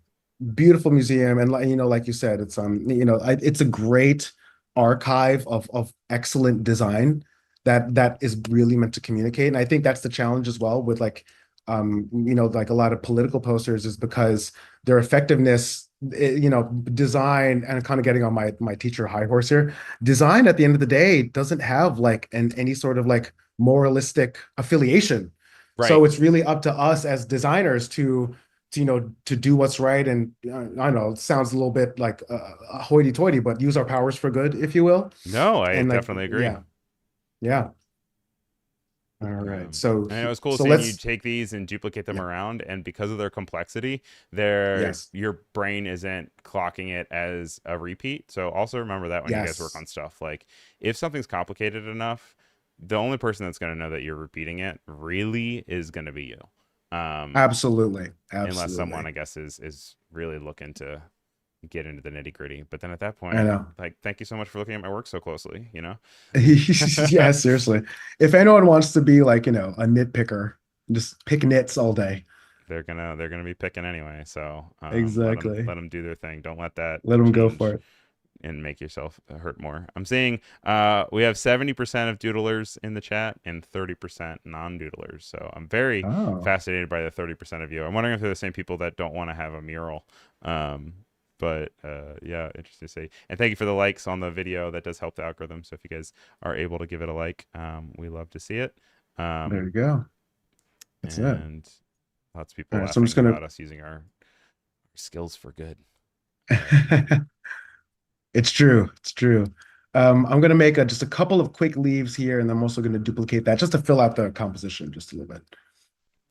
beautiful museum. And like you said, it's it's a great archive of excellent design that is really meant to communicate. And I think that's the challenge as well with like a lot of political posters is because their effectiveness, design, and kind of getting on my teacher high horse here, design at the end of the day doesn't have like any sort of like moralistic affiliation. Right. So it's really up to us as designers to do what's right. And I don't know, it sounds a little bit like hoity-toity, but use our powers for good, if you will. No, I And like, definitely agree. yeah, yeah. All right. And it was cool So seeing you let's, take these and duplicate them yeah, around, and because of their complexity, yes, your brain isn't clocking it as a repeat. So also remember that when you guys work yes, on stuff, like if something's complicated enough, the only person that's going to know that you're repeating it really is going to be you. Um, absolutely, Unless someone, absolutely. I guess, is really looking to get into the nitty gritty. But then at that I point, know. like, thank you so much for looking at my work so closely, you know? Yeah, seriously. If anyone wants to be like, a nitpicker, just pick nits all day. they're gonna be picking anyway. So Exactly. let them do their thing. Don't let that Let them go for change it. and make yourself hurt more. I'm seeing we have 70% of doodlers in the chat and 30% non-doodlers. So I'm very Oh, fascinated by the 30% of you. I'm wondering if they're the same people that don't want to have a mural. Um, but yeah, interesting to see. And thank you for the likes on the video. That does help the algorithm. So if you guys are able to give it a like, we love to see it. there you Um, go. That's it. and lots of people All right, so I'm just laughing gonna. about us using our skills for good. Uh, It's true. It's true. I'm gonna make just a couple of quick leaves here, and I'm also gonna duplicate that just to fill out the composition just a little bit.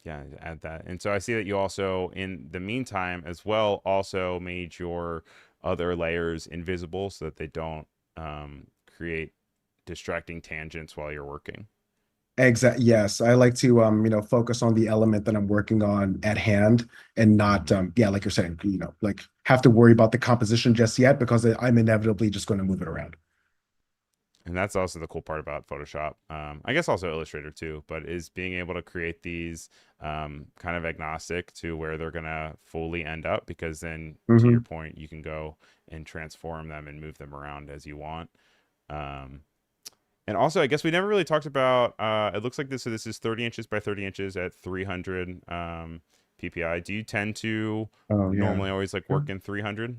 Yeah, add that. And so I see that you also, in the meantime, as well, also made your other layers invisible so that they don't create distracting tangents while you're working. Exactly. Yes, I like to focus on the element that I'm working on at hand and not Hmm. yeah, like you're saying, like have to worry about the composition just yet because I'm inevitably just going to move it around. And that's also the cool part about Photoshop. I guess also Illustrator too, but is being able to create these kind of agnostic to where they're gonna fully end up, because then, to your Hmm. point, you can go and transform them and move them around as you want. Um, And also, I guess we never really talked about. It looks like this. So this is 30 inches by 30 inches at 300 PPI. Do you tend to Oh yeah. normally always like work in 300?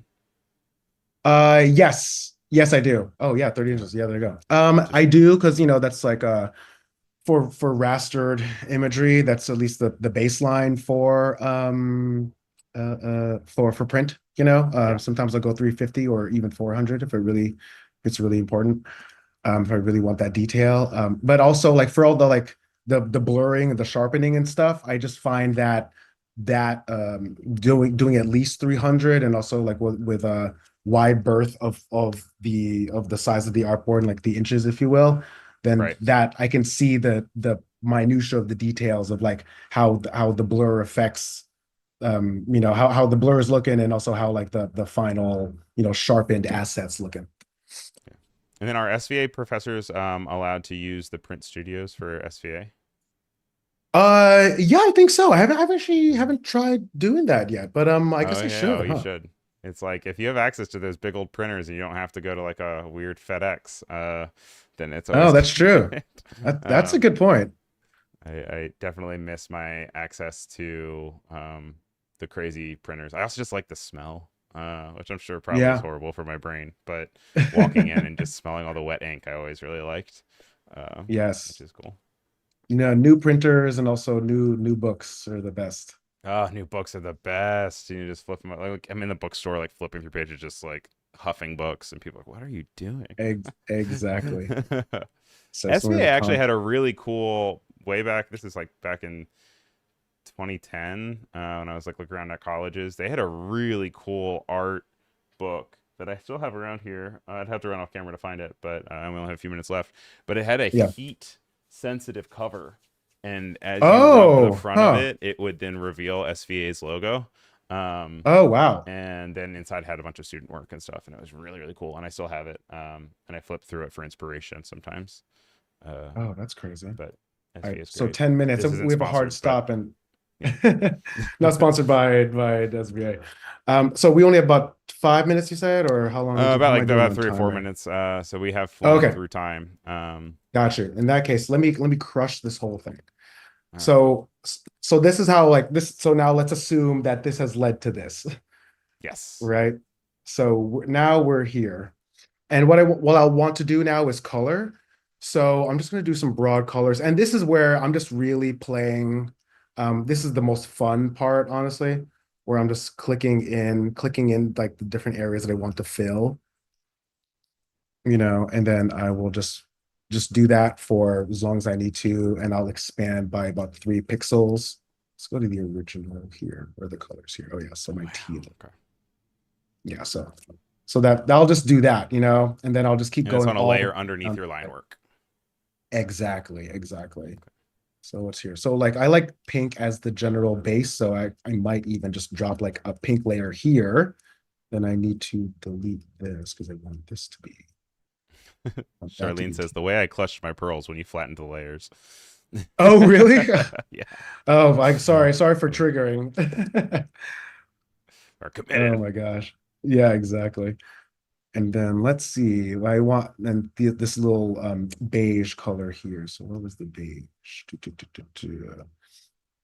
Yes. Yes, I do. Oh yeah, 30 Okay, inches. Yeah, there you go. just I do because that's like for rastered imagery, that's at least the baseline for print, yeah, sometimes I'll go 350 or even 400 if it's really important. If I really want that detail. But also like for all the like the blurring and the sharpening and stuff, I just find that doing at least 300 and also like with a wide berth of the size of the artboard and like the inches, if you will, then right. that I can see the minutia of the details of like how the blur affects how the blur is looking and also how like the final sharpened assets looking. Yeah. And then are SVA professors allowed to use the print studios for SVA? Yeah, I think so. I've actually haven't tried doing that yet, but I Oh guess I yeah, oh should, you huh? should. It's like if you have access to those big old printers and you don't have to go to like a weird FedEx, then it's Oh, always that's true. good. That's a good point. I definitely miss my access to the crazy printers. I also just like the smell, which I'm sure probably is Yeah. horrible for my brain. But walking in and just smelling all the wet ink, I always really liked, uh, which Yes. is cool. New printers and also new books are the best. Oh, new books are the best. You just flip them. Like I'm in the bookstore, like flipping through pages, just like huffing books, and people are like, "What are you doing?" Exactly. So some of SVA the actually comp. had a really cool way back. This is like back in 2010 when I was like looking around at colleges. They had a really cool art book that I still have around here. I'd have to run off camera to find it, but we only have a few minutes left. But it had a Yeah. heat sensitive cover, and as you rubbed the Oh, front of huh. it, it would then reveal SVA's logo. Um, Oh, wow. and then inside had a bunch of student work and stuff, and it was really really cool. And I still have it. And I flip through it for inspiration sometimes. Uh, Oh, that's crazy. but All right. SVA is So great. 10 minutes. This isn't We have a hard sponsored, but stop and yeah. not sponsored by SBA. So we only have about 5 minutes, you said, or how long About how am like I doing about on 3 or 4 timer? minutes. So we have flown Okay, through time. gotcha. In that case, let me crush this whole thing. All right. So this is how like this. So now let's assume that this has led to this, Yes. right? So now we're here, and what I want to do now is color. So I'm just going to do some broad colors, and this is where I'm just really playing. This is the most fun part, honestly, where I'm just clicking in like the different areas that I want to fill, and then I will just do that for as long as I need to, and I'll expand by about 3 pixels. Let's go to the original here, or the colors here. Oh yeah, so Oh my wow. teal. Okay. Yeah, so that I'll just do that, and then I'll just keep And it's going on a all the way layer underneath down. your line work. Exactly. So what's here? So like I like pink as the general base, so I might even just drop like a pink layer here. Then I need to delete this because I want this to be want that to Charlene be says teal. the way I clutched my pearls when you flattened the layers. Oh, really? Yeah, Oh, I'm sorry for triggering. are Oh committed. my gosh. Yeah, exactly. And then let's see. I want and this little beige color here. So what was the beige?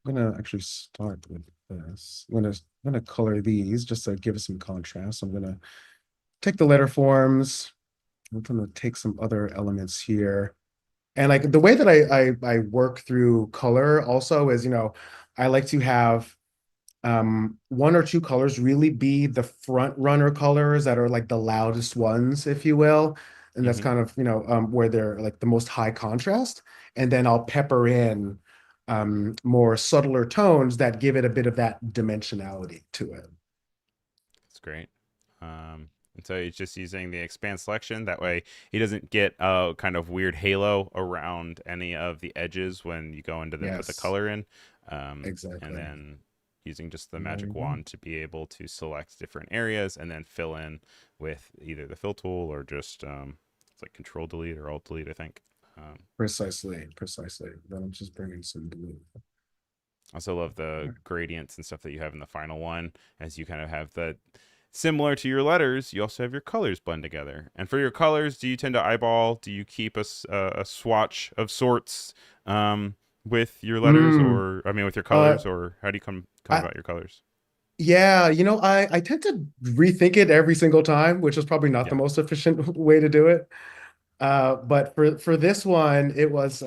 I'm gonna actually start with this. I'm gonna color these just to give us some contrast. I'm gonna take the letter forms. I'm gonna take some other elements here. And like the way that I work through color also is, I like to have one or two colors really be the front runner colors that are like the loudest ones, if you will. And that's Hmm. kind of, where they're like the most high contrast. And then I'll pepper in more subtler tones that give it a bit of that dimensionality to it. That's great. And so he's just using the expand selection. That way he doesn't get a kind of weird halo around any of the edges when you go into then put the Yes, color in. And exactly. then using just the And there magic you go. wand to be able to select different areas and then fill in with either the fill tool or just it's like control delete or alt delete, I think. Um, Precisely, precisely. Then I'm just bringing some blue. I also love All the right. gradients and stuff that you have in the final one, as you kind of have the similar to your letters. You also have your colors blend together. And for your colors, do you tend to eyeball? Do you keep a swatch of sorts with your letters, Mm, or I mean, with your uh, colors, or how do you come I, about your colors? Yeah, I tend to rethink it every single time, which is probably not the Yeah. most efficient way to do it. But for this one, it was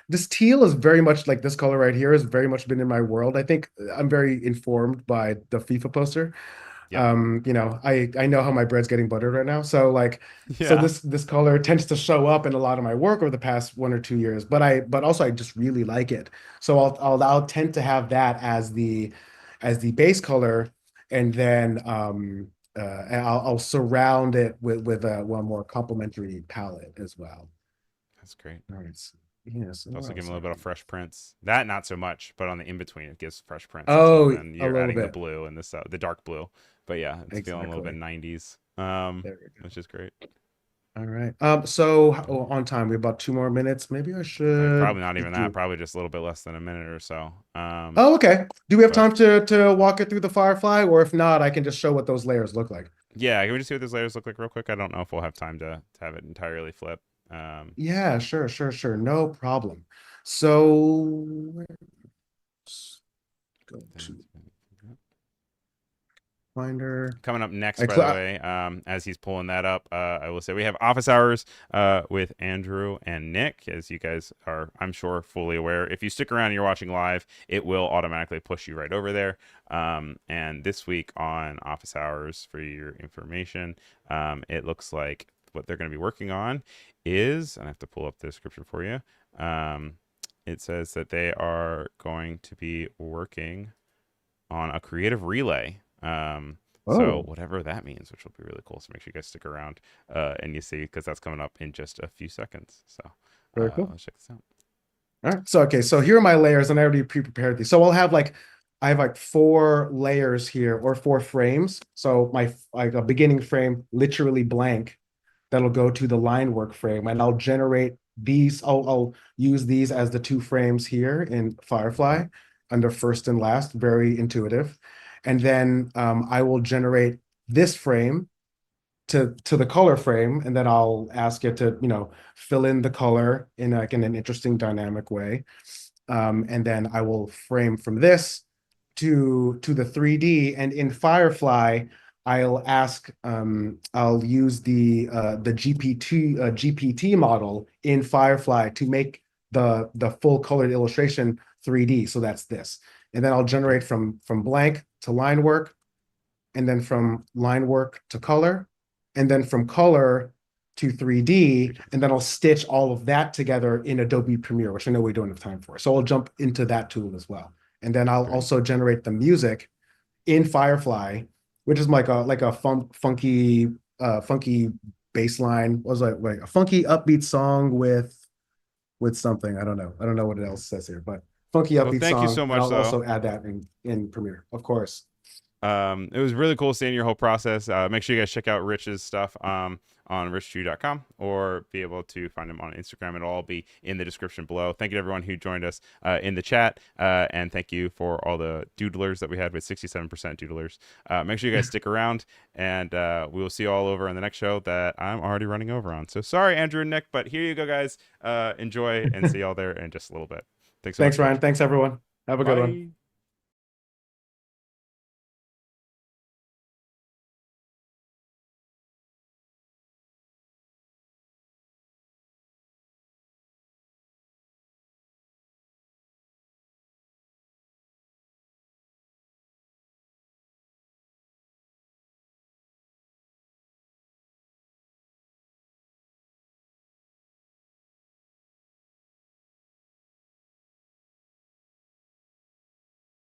this teal is very much like this color right here has very much been in my world. I think I'm very informed by the FIFA poster. Yep. I know how my bread's getting buttered right now. So like so Yeah. this color tends to show up in a lot of my work over the past 1 or 2 years, but also I just really like it. So I'll tend to have that as the base color, and then and I'll surround it with a one more complementary palette as well. That's great. All right. So, yeah, so what Also give else them a I little bit of got? fresh prints. That not so much, but on the in between it gives fresh prints until Oh, then a you're little adding the bit. blue and this the dark blue. But yeah, it's feeling a little bit Exactly. 90s. There we go. Which is great. All right. On time, we have about 2 more minutes. Maybe I should Probably not even just that. do. Probably just a little bit less than a minute or so. Oh, okay. Do we have But time to walk it through the Firefly, or if not, I can just show what those layers look like. yeah, can we just see what those layers look like real quick? I don't know if we'll have time to have it entirely flip. Yeah, sure, sure, sure. No problem. So let's go to Finder. Coming up next, I by the cl way, as he's pulling that up, I will say we have office hours with Andrew and Nick, as you guys are, I'm sure, fully aware. If you stick around and you're watching live, it will automatically push you right over there. And this week on office hours, for your information, it looks like what they're going to be working on is, and I have to pull up the description for you. It says that they are going to be working on a creative relay. So Oh, whatever that means, which will be really cool. So make sure you guys stick around and you see because that's coming up in just a few seconds. So very cool. let's check this out. All right. So okay, so here are my layers, and I already pre-prepared these. So I have like four layers here or four frames. So my like a beginning frame, literally blank, that'll go to the line work frame, and I'll generate these. I'll use these as the two frames here in Mm-hmm. Firefly under first and last, very intuitive. And then I will generate this frame to the color frame, and then I'll ask it to, fill in the color in like in an interesting dynamic way. And then I will frame from this to the 3D. And in Firefly, I'll use the GPT model in Firefly to make the full colored illustration 3D. So that's this. And then I'll Okay. generate from blank to line work, and then from line work to color, and then from color to 3D, 3D. and then I'll stitch all of that together in Adobe Premiere, which I know we don't have time for. So I'll jump into that tool as well. And then I'll Great. also generate the music in Firefly, which is like a funky bass line. What was like a funky upbeat song with something. I don't know. I don't know what it Yeah. else says here, but funky Well, upbeat thank you song. so And much, I'll though. also add that in Premiere, of course. It was really cool seeing your whole process. Make sure you guys check out Rich's stuff on richchew.com, or be able to find him on Instagram. It'll all be in the description below. Thank you to everyone who joined us in the chat, and thank you for all the doodlers that we had with 67% doodlers. Make sure you guys stick around, and we will see you all over in the next show that I'm already running over on. So sorry, Andrew and Nick, but here you go, guys. Enjoy, and see y'all there in just a little bit. Thanks so Thanks, much, Ryan. Rich. Thanks, everyone. Have a good one. Bye.